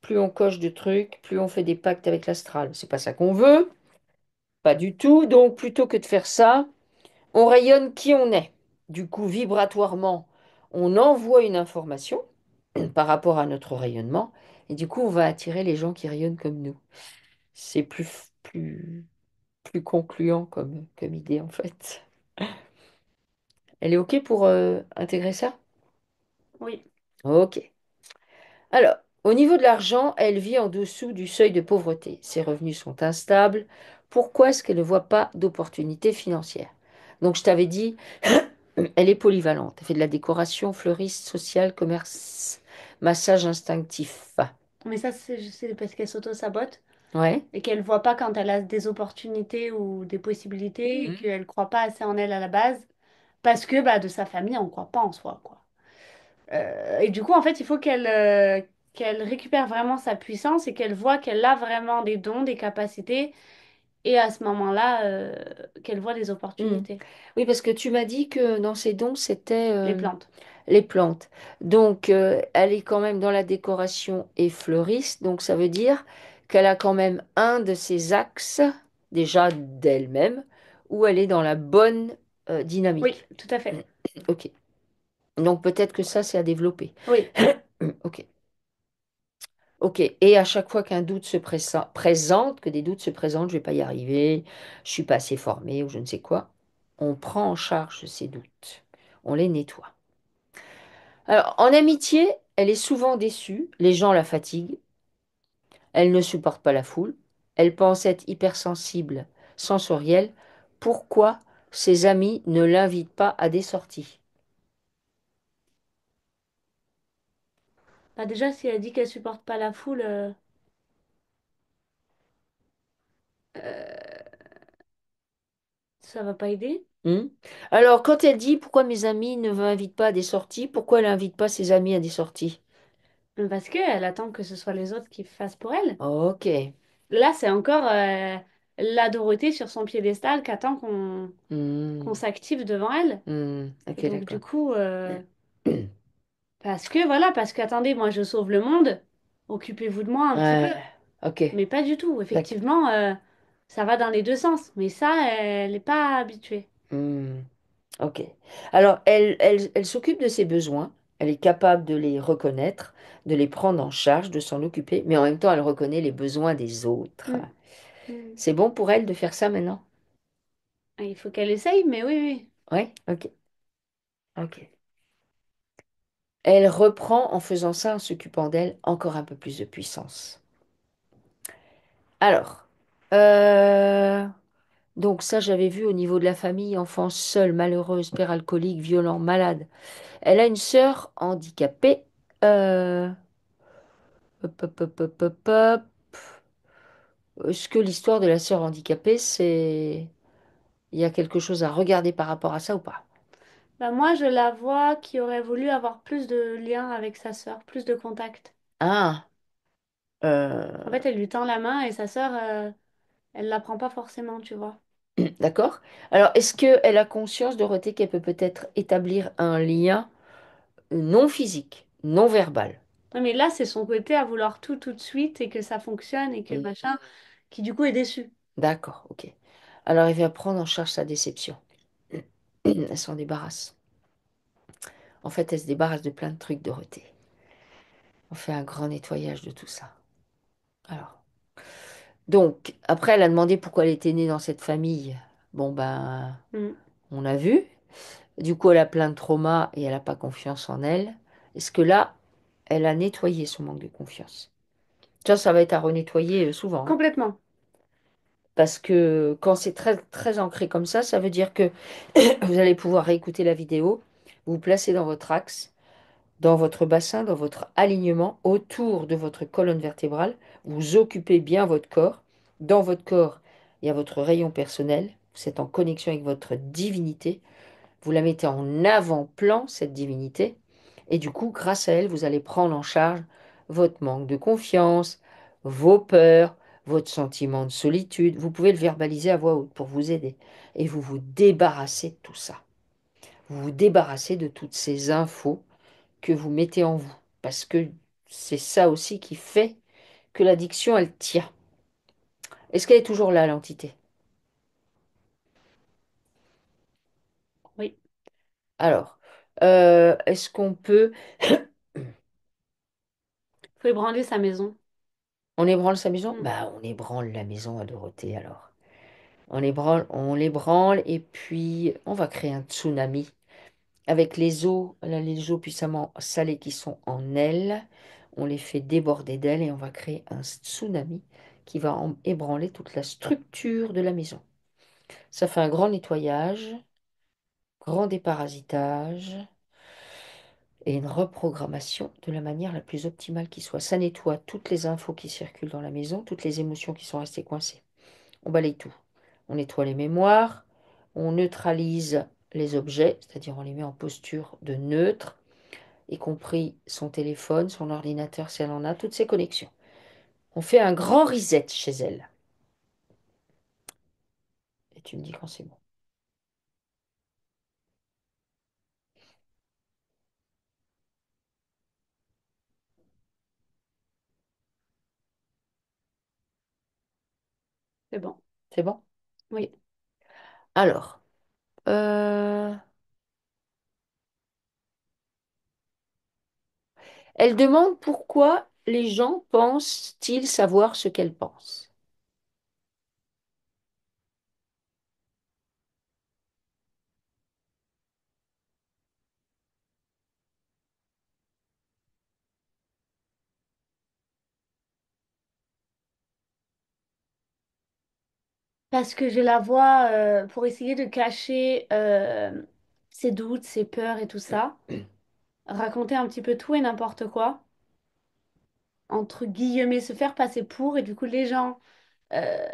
plus on coche de trucs, plus on fait des pactes avec l'astral. C'est pas ça qu'on veut, pas du tout. Donc plutôt que de faire ça, on rayonne qui on est. Du coup, vibratoirement, on envoie une information par rapport à notre rayonnement et du coup, on va attirer les gens qui rayonnent comme nous. C'est plus plus, plus concluant comme idée en fait. Elle est OK pour intégrer ça? Oui. OK. Alors, au niveau de l'argent, elle vit en dessous du seuil de pauvreté. Ses revenus sont instables. Pourquoi est-ce qu'elle ne voit pas d'opportunités financières? Donc, je t'avais dit, elle est polyvalente. Elle fait de la décoration, fleuriste, social, commerce, massage instinctif. Mais ça, c'est parce qu'elle s'auto-sabote Ouais. et qu'elle voit pas quand elle a des opportunités ou des possibilités et Mhm. qu'elle croit pas assez en elle à la base parce que bah, de sa famille, on croit pas en soi, quoi. Et du coup, en fait, il faut qu'elle récupère vraiment sa puissance et qu'elle voit qu'elle a vraiment des dons, des capacités et à ce moment-là, qu'elle voit des Mhm. opportunités. Oui, parce que tu m'as dit que dans ses dons, c'était Les plantes. les plantes. Donc, elle est quand même dans la décoration et fleuriste. Donc, ça veut dire qu'elle a quand même un de ses axes, déjà d'elle-même, où elle est dans la bonne Oui, dynamique. tout à fait. Ok. Donc, peut-être que ça, c'est à développer. Oui. Ok. Ok. Et à chaque fois qu'un doute se présente, que des doutes se présentent, je vais pas y arriver, je suis pas assez formée ou je ne sais quoi, on prend en charge ces doutes. On les nettoie. Alors, en amitié, elle est souvent déçue, les gens la fatiguent, elle ne supporte pas la foule, elle pense être hypersensible, sensorielle. Pourquoi ses amis ne l'invitent pas à des sorties? Bah déjà, si elle dit qu'elle supporte pas la foule, ça va pas aider. Hmm. Alors, quand elle dit pourquoi mes amis ne m'invitent pas à des sorties, pourquoi elle n'invite pas ses amis à des sorties? Parce qu'elle attend que ce soit les autres qui fassent pour elle. Ok. Là, c'est encore la Dorothée sur son piédestal qui attend qu'on Hmm. s'active devant elle. Et Ok, donc, du d'accord. coup, parce que voilà, parce qu'attendez, moi je sauve le monde, occupez-vous de moi un petit peu. Ouais, ok, Mais pas du tout. d'accord. Effectivement, ça va dans les deux sens. Mais ça, elle n'est pas habituée. Hmm. Ok. Alors, elle s'occupe de ses besoins, elle est capable de les reconnaître, de les prendre en charge, de s'en occuper, mais en même temps, elle reconnaît les besoins des autres. Mm. Mm. C'est bon pour elle de faire ça maintenant? Il faut qu'elle essaye, mais oui, oui. Oui, ok, ok. Elle reprend en faisant ça, en s'occupant d'elle, encore un peu plus de puissance. Alors, euh, donc ça, j'avais vu au niveau de la famille, enfance seule, malheureuse, père alcoolique, violent, malade. Elle a une sœur handicapée. Euh, hop, hop, hop, hop, hop, hop. Est-ce que l'histoire de la sœur handicapée, c'est... Il y a quelque chose à regarder par rapport à ça ou pas? Bah, moi, je la vois qui aurait voulu avoir plus de liens avec sa sœur, plus de contact. Ah, En fait, elle lui tend la main et sa sœur, elle la prend pas forcément, tu vois. d'accord. Alors, est-ce qu'elle a conscience, Dorothée, qu'elle peut peut-être établir un lien non physique, non verbal? Ouais, mais là, c'est son côté à vouloir tout tout de suite et que ça fonctionne et que Hmm, machin, qui du coup est déçu. d'accord, ok. Alors, elle va prendre en charge sa déception. Elle s'en débarrasse. En fait, elle se débarrasse de plein de trucs, Dorothée. On fait un grand nettoyage de tout ça. Alors, donc, après, elle a demandé pourquoi elle était née dans cette famille. Bon, ben, Mm. on a vu. Du coup, elle a plein de traumas et elle n'a pas confiance en elle. Est-ce que là, elle a nettoyé son manque de confiance? Ça va être à renettoyer souvent, hein. Complètement. Parce que quand c'est très, très ancré comme ça veut dire que vous allez pouvoir réécouter la vidéo, vous placez dans votre axe, dans votre bassin, dans votre alignement, autour de votre colonne vertébrale. Vous occupez bien votre corps. Dans votre corps, il y a votre rayon personnel. Vous êtes en connexion avec votre divinité. Vous la mettez en avant-plan, cette divinité. Et du coup, grâce à elle, vous allez prendre en charge votre manque de confiance, vos peurs, votre sentiment de solitude. Vous pouvez le verbaliser à voix haute pour vous aider. Et vous vous débarrassez de tout ça. Vous vous débarrassez de toutes ces infos que vous mettez en vous. Parce que c'est ça aussi qui fait que l'addiction, elle tient. Est-ce qu'elle est toujours là, l'entité? Oui. Alors, est-ce qu'on peut... Faut ébranler sa maison. On ébranle sa maison? Mm. Bah, on ébranle la maison à Dorothée alors. On l'ébranle et puis on va créer un tsunami avec les eaux, là, les eaux puissamment salées qui sont en elle. On les fait déborder d'elle et on va créer un tsunami qui va ébranler toute la structure de la maison. Ça fait un grand nettoyage, grand déparasitage et une reprogrammation de la manière la plus optimale qui soit. Ça nettoie toutes les infos qui circulent dans la maison, toutes les émotions qui sont restées coincées. On balaye tout. On nettoie les mémoires, on neutralise les objets, c'est-à-dire on les met en posture de neutre, y compris son téléphone, son ordinateur si elle en a, toutes ses connexions. On fait un grand reset chez elle. Et tu me dis quand c'est bon. C'est bon. C'est bon? Oui. Alors, euh, elle demande pourquoi les gens pensent-ils savoir ce qu'elle pense. Parce que je la vois pour essayer de cacher ses doutes, ses peurs et tout ça. Raconter un petit peu tout et n'importe quoi. Entre guillemets, se faire passer pour. Et du coup, les gens euh,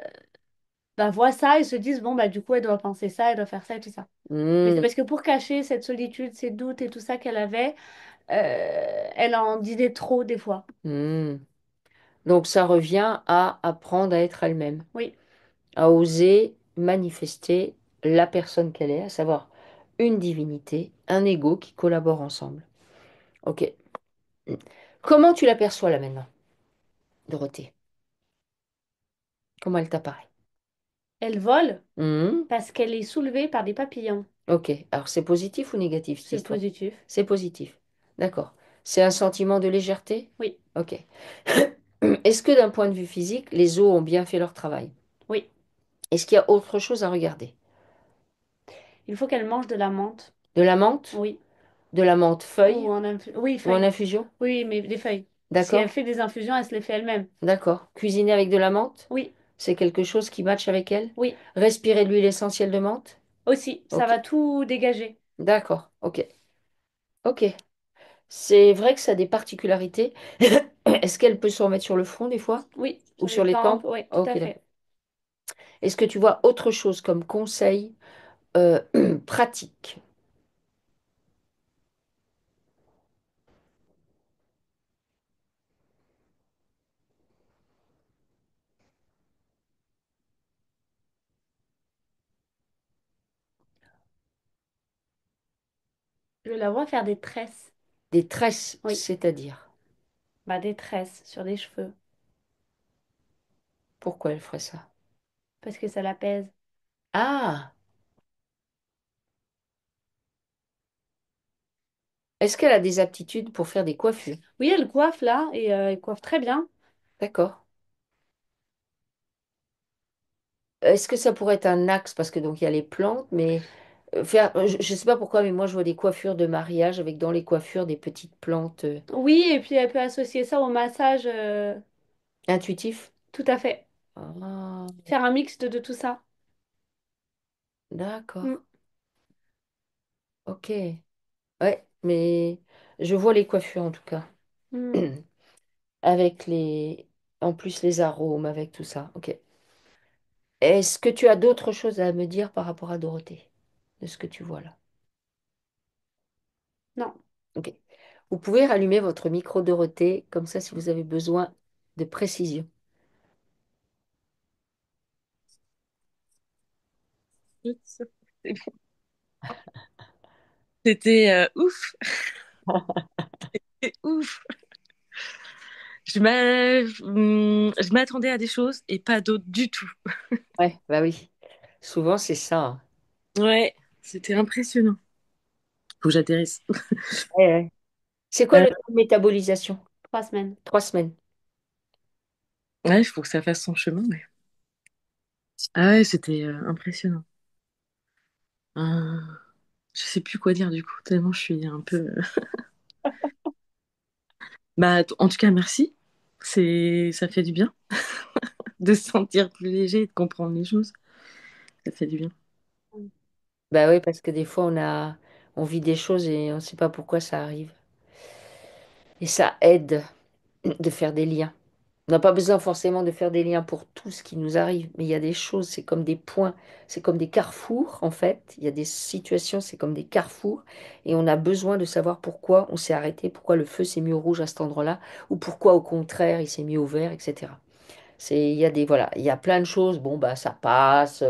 bah, voient ça et se disent, bon, bah, du coup, elle doit penser ça, elle doit faire ça et tout ça. Mais c'est Hmm, parce que pour cacher cette solitude, ces doutes et tout ça qu'elle avait, elle en disait trop des fois. hmm. Donc ça revient à apprendre à être elle-même, Oui, à oser manifester la personne qu'elle est, à savoir une divinité, un ego qui collaborent ensemble. Ok. Comment tu l'aperçois là maintenant, Dorothée? Comment elle t'apparaît? elle vole Hmm. parce qu'elle est soulevée par des papillons. Ok. Alors c'est positif ou négatif cette C'est histoire? positif. C'est positif. D'accord. C'est un sentiment de légèreté? Oui, Ok. Est-ce que d'un point de vue physique, les os ont bien fait leur travail? oui. Est-ce qu'il y a autre chose à regarder? Il faut qu'elle mange de la menthe. De la menthe? Oui. De la menthe Ou feuille en oui, ou en feuilles. infusion? Oui, mais des feuilles. Si elle D'accord? fait des infusions, elle se les fait elle-même. D'accord. Cuisiner avec de la menthe? Oui, C'est quelque chose qui matche avec elle? oui. Respirer de l'huile essentielle de menthe? Aussi, ça Ok. va tout dégager. D'accord. Ok. Ok. C'est vrai que ça a des particularités. Est-ce qu'elle peut se remettre sur le front des fois? Oui, Ou sur les sur les tempes, tempes? oui, tout Ok, à d'accord. fait. Est-ce que tu vois autre chose comme conseil euh, pratique? Je la vois faire des tresses. Des tresses, Oui, c'est-à-dire. bah des tresses sur des cheveux. Pourquoi elle ferait ça? Parce que ça l'apaise. Ah! Est-ce qu'elle a des aptitudes pour faire des coiffures? Oui, elle coiffe là, et elle coiffe très bien. D'accord. Est-ce que ça pourrait être un axe? Parce que donc il y a les plantes, mais je ne sais pas pourquoi, mais moi je vois des coiffures de mariage avec dans les coiffures des petites plantes Oui, et puis elle peut associer ça au massage. intuitifs. Tout à fait. Ah, Faire un mix de tout ça. Mm, d'accord. Ok. Ouais, mais je vois les coiffures en tout cas. mm. Avec les... En plus les arômes, avec tout ça. Ok. Est-ce que tu as d'autres choses à me dire par rapport à Dorothée, de ce que tu vois là? Non, Ok. Vous pouvez rallumer votre micro Dorothée, comme ça si vous avez besoin de précision. C'était ouf, c'est ouf. Je m'attendais à des choses et pas d'autres du tout. Ouais, bah oui. Souvent c'est ça, hein. Ouais, c'était impressionnant. Faut que j'atterrisse. Ouais, ouais. C'est quoi Euh, le temps de métabolisation? 3 semaines. 3 semaines. Ouais, il faut que ça fasse son chemin, ouais. Ah ouais, c'était impressionnant. Euh, je sais plus quoi dire du coup, tellement je suis un peu. Bah, en tout cas, merci. Ça fait du bien de se sentir plus léger et de comprendre les choses. Ça fait du bien. Bah oui, parce que des fois, on vit des choses et on ne sait pas pourquoi ça arrive. Et ça aide de faire des liens. On n'a pas besoin forcément de faire des liens pour tout ce qui nous arrive, mais il y a des choses, c'est comme des points, c'est comme des carrefours en fait. Il y a des situations, c'est comme des carrefours, et on a besoin de savoir pourquoi on s'est arrêté, pourquoi le feu s'est mis au rouge à cet endroit-là, ou pourquoi au contraire il s'est mis au vert, etc. Il y a voilà, il y a plein de choses. Bon bah ça passe,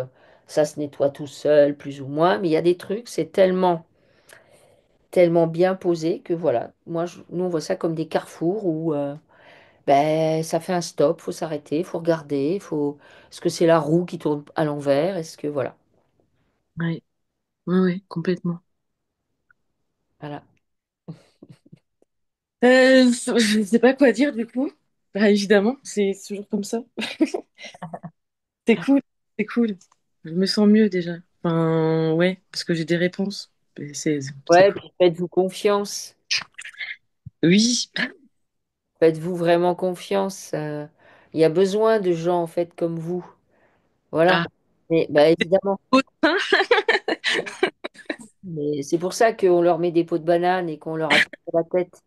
ça se nettoie tout seul, plus ou moins, mais il y a des trucs, c'est tellement bien posé que voilà. Nous on voit ça comme des carrefours où ben, ça fait un stop, faut s'arrêter, faut regarder, faut. Est-ce que c'est la roue qui tourne à l'envers? Est-ce que voilà, Ouais, ouais, ouais, complètement. voilà. Je sais pas quoi dire du coup. Bah, évidemment, c'est toujours comme ça. C'est cool, c'est cool. Je me sens mieux déjà. Enfin, ouais, parce que j'ai des réponses. Et c'est Ouais, cool. puis faites-vous confiance. Oui. Faites-vous vraiment confiance. Il y a besoin de gens en fait comme vous. Voilà. Ah, Mais bah, évidemment. autant. Mais c'est pour ça qu'on leur met des pots de banane et qu'on leur a tourné la tête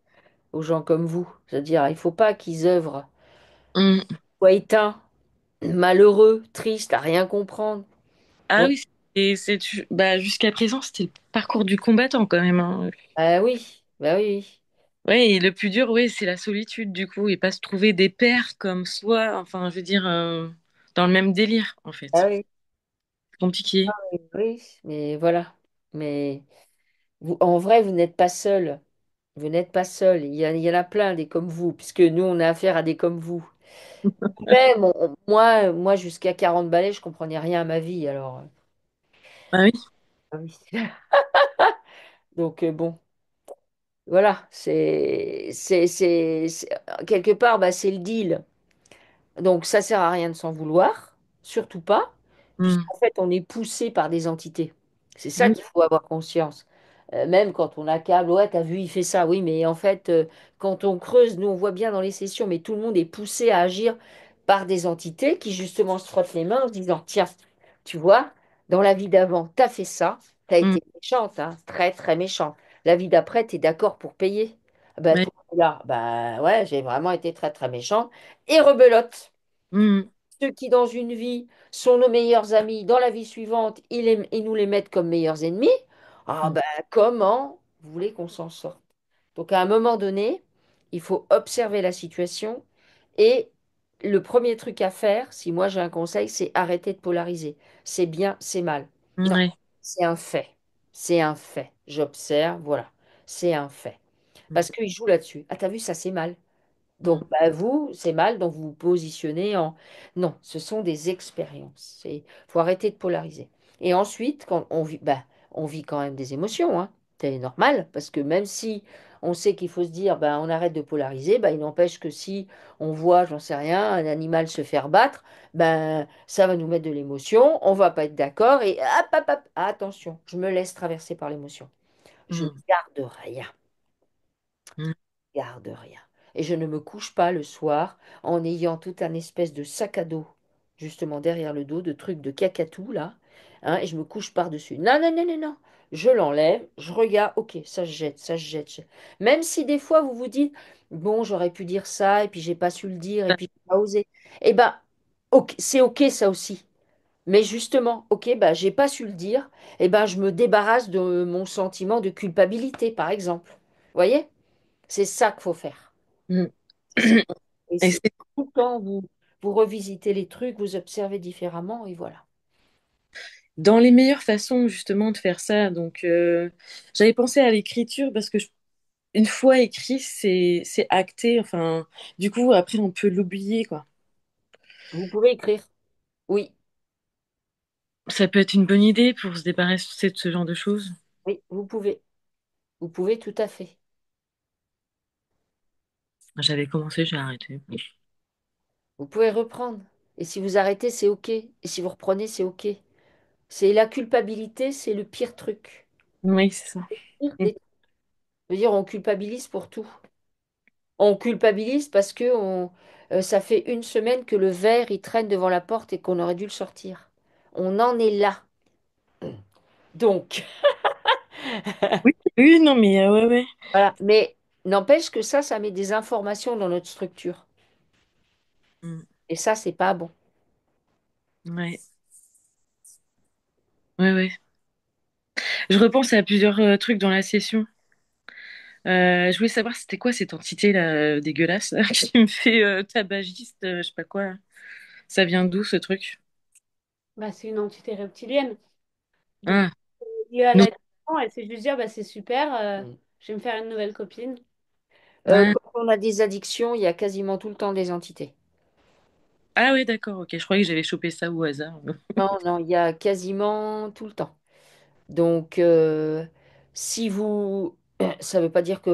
aux gens comme vous. C'est-à-dire, il faut pas qu'ils œuvrent, Hum. soient éteints, malheureux, tristes, à rien comprendre. Ah Ouais. oui, bah, jusqu'à présent, c'était le parcours du combattant quand même, hein. Ah oui, bah oui, oui. Ouais, et le plus dur, oui, c'est la solitude du coup, et pas se trouver des pairs comme soi, enfin, je veux dire, dans le même délire, en Ah fait. oui. C'est compliqué. Oui, mais voilà. Mais en vrai, vous n'êtes pas seul. Vous n'êtes pas seul. Il y en a plein des comme vous, puisque nous, on a affaire à des comme vous. Même moi, jusqu'à 40 balais, je comprenais rien à ma vie. Alors, Ah oui. ah oui. Donc, bon, voilà. Quelque part, bah, c'est le deal. Donc ça sert à rien de s'en vouloir, surtout pas, Hum. puisqu'en fait on est poussé par des entités. C'est ça Oui, qu'il faut avoir conscience. Même quand on accable, ouais, t'as vu, il fait ça, oui, mais en fait, quand on creuse, nous on voit bien dans les sessions, mais tout le monde est poussé à agir par des entités qui justement se frottent les mains en se disant, tiens, tu vois, dans la vie d'avant, t'as fait ça, t'as hum. été méchante, hein, très très méchante. La vie d'après, t'es d'accord pour payer. Bah Ouais. toi, là, bah ouais, j'ai vraiment été très très méchante et rebelote. Hum. Ceux qui, dans une vie, sont nos meilleurs amis, dans la vie suivante, ils nous les mettent comme meilleurs ennemis. Ah Hum. ben, comment vous voulez qu'on s'en sorte? Donc, à un moment donné, il faut observer la situation et le premier truc à faire, si moi j'ai un conseil, c'est arrêter de polariser. C'est bien, c'est mal. Non, Ouais. c'est un fait. C'est un fait. J'observe, voilà. C'est un fait. Hum. Parce qu'ils jouent là-dessus. Ah, t'as vu, ça c'est mal. Donc, Hum. bah, vous, c'est mal, donc vous vous positionnez en... Non, ce sont des expériences. Il faut arrêter de polariser. Et ensuite, quand on vit quand même des émotions, hein. C'est normal, parce que même si on sait qu'il faut se dire, bah, on arrête de polariser, bah, il n'empêche que si on voit, j'en sais rien, un animal se faire battre, ben, ça va nous mettre de l'émotion, on va pas être d'accord, et hop, hop, hop, attention, je me laisse traverser par l'émotion. Je ne Hum. garde rien. Hum. Garde rien. Et je ne me couche pas le soir en ayant tout un espèce de sac à dos, justement derrière le dos, de trucs de cacatou là, hein, et je me couche par-dessus. Non, non, non, non, non. Je l'enlève, je regarde, ok, ça se jette, ça se jette. Même si des fois vous vous dites, bon, j'aurais pu dire ça, et puis j'ai pas su le dire, et puis j'ai pas osé. Eh ben, ok, c'est ok ça aussi. Mais justement, ok, bah j'ai pas su le dire, eh ben je me débarrasse de mon sentiment de culpabilité, par exemple. Vous voyez? C'est ça qu'il faut faire. Hum. C'est ça. Et Et c'est c'est tout le temps, vous revisitez les trucs, vous observez différemment, et voilà. dans les meilleures façons justement de faire ça. Donc, j'avais pensé à l'écriture parce que une fois écrit, c'est acté. Enfin, du coup, après, on peut l'oublier, quoi. Vous pouvez écrire. Oui, Ça peut être une bonne idée pour se débarrasser de ce genre de choses. oui, vous pouvez. Vous pouvez tout à fait. J'avais commencé, j'ai arrêté. Vous pouvez reprendre. Et si vous arrêtez, c'est OK. Et si vous reprenez, c'est OK. C'est la culpabilité, c'est le pire truc. Oui, c'est ça. Pire Mm. des- Je veux dire, on culpabilise pour tout. On culpabilise parce que ça fait une semaine que le verre, il traîne devant la porte et qu'on aurait dû le sortir. On en est là. Donc, Oui, oui, non, mais ouais, ouais. voilà. Mais n'empêche que ça met des informations dans notre structure. Mm. Et ça, c'est pas bon. Ouais, ouais, ouais. Je repense à plusieurs trucs dans la session. Je voulais savoir c'était quoi cette entité là dégueulasse là, qui me fait tabagiste, je sais pas quoi. Ça vient d'où ce truc? Bah, c'est une entité reptilienne. Donc, Ah, liée à non. l'addiction, elle s'est juste dire, bah, c'est super, Mm. je vais me faire une nouvelle copine. Ah, Quand on a des addictions, il y a quasiment tout le temps des entités. ah ouais, d'accord, ok. Je croyais que j'avais chopé ça au hasard. Non, non, il y a quasiment tout le temps. Donc, si vous... Ça ne veut pas dire que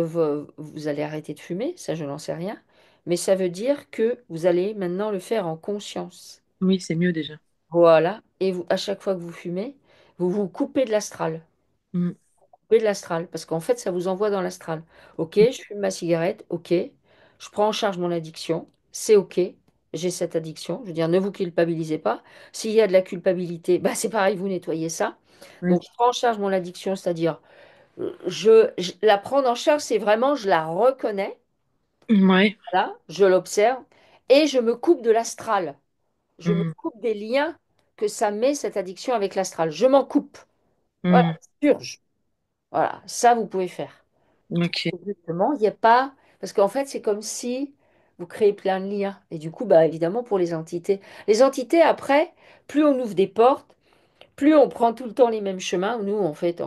vous allez arrêter de fumer, ça je n'en sais rien, mais ça veut dire que vous allez maintenant le faire en conscience. Oui, c'est mieux déjà. Voilà. Et vous, à chaque fois que vous fumez, vous vous coupez de l'astral. Mm. Coupez de l'astral, parce qu'en fait, ça vous envoie dans l'astral. Ok, je fume ma cigarette, ok, je prends en charge mon addiction, c'est ok, j'ai cette addiction. Je veux dire, ne vous culpabilisez pas. S'il y a de la culpabilité, bah, c'est pareil, vous nettoyez ça. Oui. Donc, je prends en charge mon addiction, c'est-à-dire, la prendre en charge, c'est vraiment, je la reconnais, Ouais. là, je l'observe, et je me coupe de l'astral. Je me Mm. coupe des liens que ça met, cette addiction avec l'astral. Je m'en coupe. Voilà, Mm. je purge. Voilà, ça, vous pouvez faire. Ok. Justement, il n'y a pas... Parce qu'en fait, c'est comme si vous créez plein de liens. Et du coup, bah, évidemment, pour les entités, après, plus on ouvre des portes, plus on prend tout le temps les mêmes chemins. Nous, en fait,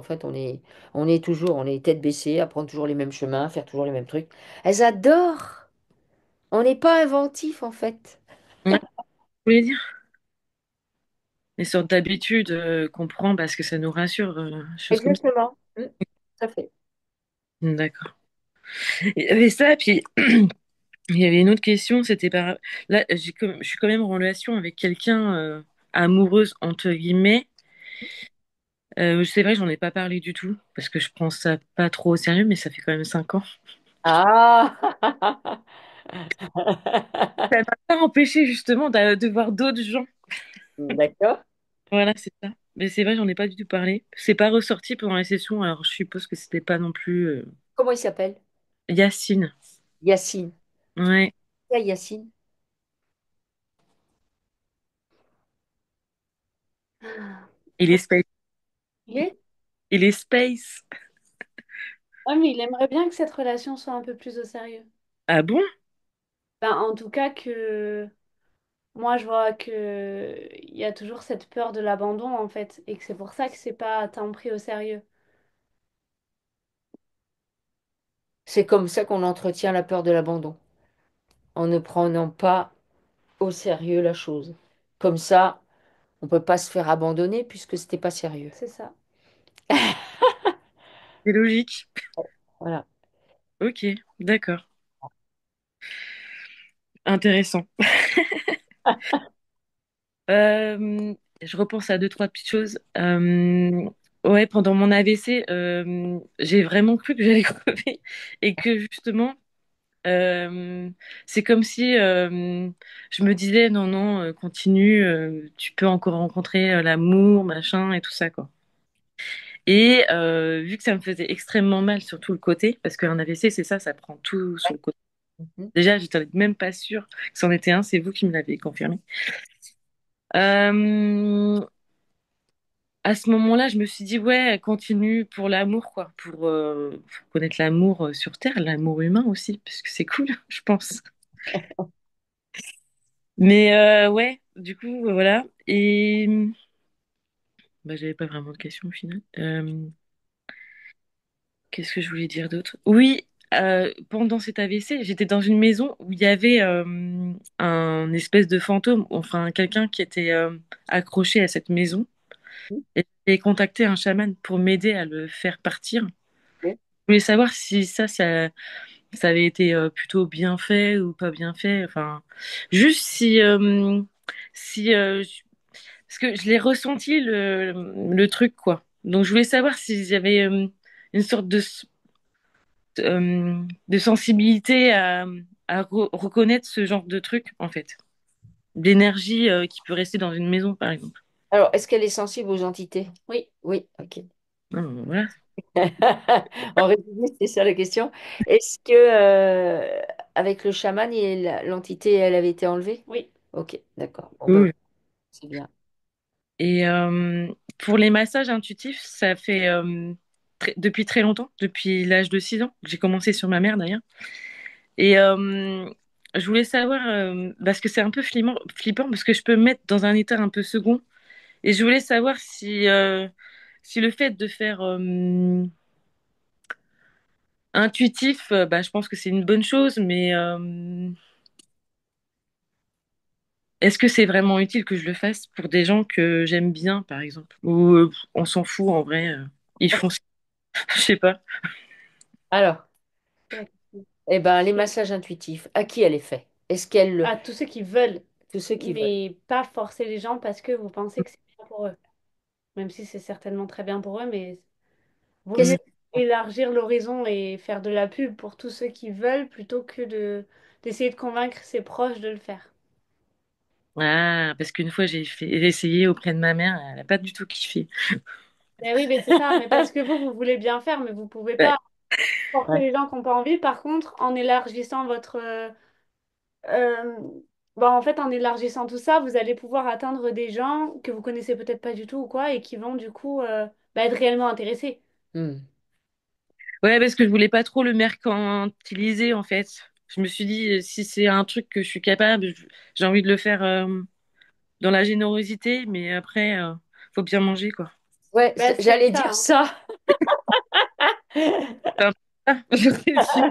on est toujours, on est tête baissée, à prendre toujours les mêmes chemins, faire toujours les mêmes trucs. Elles adorent. On n'est pas inventif, en fait. Ouais, je voulais dire. Les sortes d'habitudes qu'on prend parce que ça nous rassure, choses comme ça. Exactement. Ça fait. D'accord. Il y avait ça, puis il y avait une autre question, c'était par... Là, je suis quand même en relation avec quelqu'un amoureuse, entre guillemets. C'est vrai, j'en ai pas parlé du tout, parce que je prends ça pas trop au sérieux, mais ça fait quand même 5 ans. Ah! Ça m'a pas empêché justement de voir d'autres gens. D'accord. Voilà, c'est ça. Mais c'est vrai, j'en ai pas du tout parlé. C'est pas ressorti pendant la session, alors je suppose que c'était pas non plus Comment il s'appelle? Yacine. Yacine. Ouais, Ah, Yacine. il est space. Il est? Il est space. Ouais, mais il aimerait bien que cette relation soit un peu plus au sérieux. Ah bon? Ben, en tout cas, que moi, je vois que il y a toujours cette peur de l'abandon, en fait, et que c'est pour ça que c'est pas tant pris au sérieux. C'est comme ça qu'on entretient la peur de l'abandon, en ne prenant pas au sérieux la chose. Comme ça, on ne peut pas se faire abandonner puisque c'était pas sérieux. C'est ça. C'est logique. Voilà. Ok, d'accord. Intéressant. Je repense à deux, trois petites choses. Ouais, pendant mon AVC, j'ai vraiment cru que j'allais crever et que justement, euh, c'est comme si je me disais non, non, continue, tu peux encore rencontrer l'amour, machin et tout ça, quoi. Et vu que ça me faisait extrêmement mal sur tout le côté, parce qu'un AVC, c'est ça, ça prend tout sur le côté. Mhm. Déjà, j'étais même pas sûre que c'en était un, c'est vous qui me l'avez confirmé. Euh, à ce moment-là, je me suis dit, ouais, continue pour l'amour, quoi, pour connaître l'amour sur Terre, l'amour humain aussi, parce que c'est cool, je pense. Mais ouais, du coup, voilà. Et bah, j'avais pas vraiment de questions au final. Qu'est-ce que je voulais dire d'autre? Oui, pendant cet AVC, j'étais dans une maison où il y avait un espèce de fantôme, enfin quelqu'un qui était accroché à cette maison. Et j'ai contacté un chaman pour m'aider à le faire partir. Ok. Je voulais savoir si ça ça avait été plutôt bien fait ou pas bien fait. Enfin, juste si parce que je l'ai ressenti le truc quoi. Donc je voulais savoir s'il y avait une sorte de sensibilité à reconnaître ce genre de truc en fait, d'énergie qui peut rester dans une maison par exemple. Alors, est-ce qu'elle est sensible aux entités? Oui. Oui, ok. Non, voilà. En résumé, c'est ça la question. Est-ce que avec le chaman, l'entité, elle avait été enlevée? Oui. Ok, d'accord. Bon, ben, Cool. c'est bien. Et pour les massages intuitifs, ça fait depuis très longtemps, depuis l'âge de 6 ans. J'ai commencé sur ma mère d'ailleurs. Et je voulais savoir, parce que c'est un peu flippant, parce que je peux me mettre dans un état un peu second. Et je voulais savoir si le fait de faire intuitif, bah, je pense que c'est une bonne chose, mais est-ce que c'est vraiment utile que je le fasse pour des gens que j'aime bien, par exemple? Ou on s'en fout en vrai, ils font, je sais pas. Alors, Ouais. eh ben, les massages intuitifs, à qui elle est fait? Est-ce qu'elle le... À tous ceux qui veulent, Tous ceux qui veulent. mais pas forcer les gens parce que vous pensez que c'est bien pour eux. Même si c'est certainement très bien pour eux, mais vaut Qu'est-ce mieux que... élargir l'horizon et faire de la pub pour tous ceux qui veulent plutôt que d'essayer de convaincre ses proches de le faire. Ah, parce qu'une fois j'ai essayé auprès de ma mère, elle a pas du tout kiffé. Mais oui, mais c'est ça, mais parce que vous voulez bien faire, mais vous pouvez Ouais. pas forcer Ouais. les gens qui n'ont pas envie. Par contre, en élargissant votre... euh, bon, en fait, en élargissant tout ça, vous allez pouvoir atteindre des gens que vous connaissez peut-être pas du tout ou quoi, et qui vont du coup être réellement intéressés. Hmm. Ouais, parce que je voulais pas trop le mercantiliser en fait. Je me suis dit, si c'est un truc que je suis capable, j'ai envie de le faire dans la générosité, mais après, faut bien manger quoi. Ouais, Bah, c'est j'allais ça, dire hein. ça. C'est un peu ça, je réfléchis.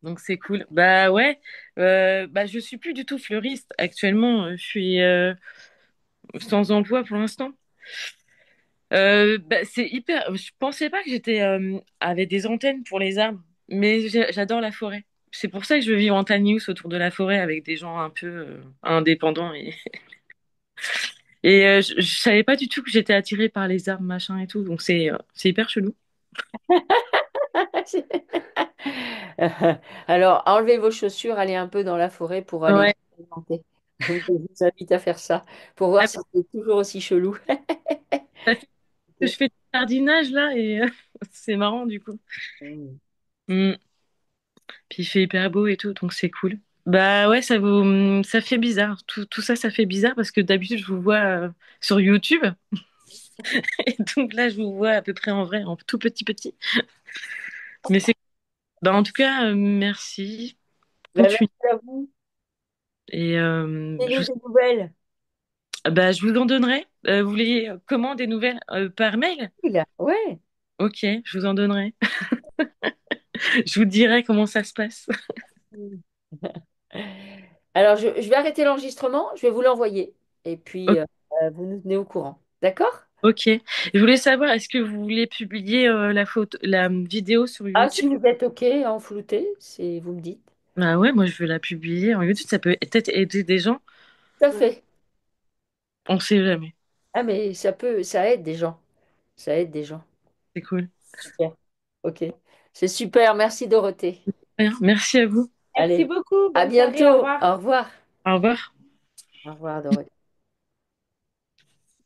Donc c'est cool. Bah ouais, bah je suis plus du tout fleuriste actuellement. Je suis sans emploi pour l'instant. Bah, c'est hyper. Je pensais pas que j'étais avec des antennes pour les arbres, mais j'adore la forêt. C'est pour ça que je veux vivre en tiny house autour de la forêt avec des gens un peu indépendants et je savais pas du tout que j'étais attirée par les arbres machin et tout. Donc c'est hyper chelou. Alors, enlevez vos chaussures, allez un peu dans la forêt pour aller Ouais. expérimenter. Donc, je vous invite à faire ça pour voir Ah, si c'est toujours aussi chelou. ça fait que je fais du jardinage là et c'est marrant du coup. Mm. Mm. Puis il fait hyper beau et tout, donc c'est cool. Bah ouais, ça fait bizarre. Tout ça, ça fait bizarre parce que d'habitude, je vous vois sur YouTube. Et donc là, je vous vois à peu près en vrai, en tout petit. Mais c'est... Bah, en tout cas, merci. Ben, Continue. merci à vous. Et Donnez-nous des nouvelles. je vous en donnerai. Vous voulez comment des nouvelles par mail? Oui, là. Ouais. Ok, je vous en donnerai. Je vous dirai comment ça se passe. Mm. Alors, je vais arrêter l'enregistrement, je vais vous l'envoyer. Et puis, vous nous tenez au courant. D'accord? Ok. Je voulais savoir, est-ce que vous voulez publier la vidéo sur Ah, YouTube? si vous êtes OK en flouté, c'est, vous me dites. Ah ouais, moi je veux la publier en YouTube. Ça peut peut-être aider des gens. Tout à Ouais. fait. On sait jamais. Ah, mais ça aide des gens. Ça aide des gens. C'est cool. Super. OK. C'est super. Merci, Dorothée. Bien, merci à vous. Merci Allez, beaucoup, à bonne soirée, au bientôt. revoir. Au revoir. Au revoir. Au revoir, Dorothée.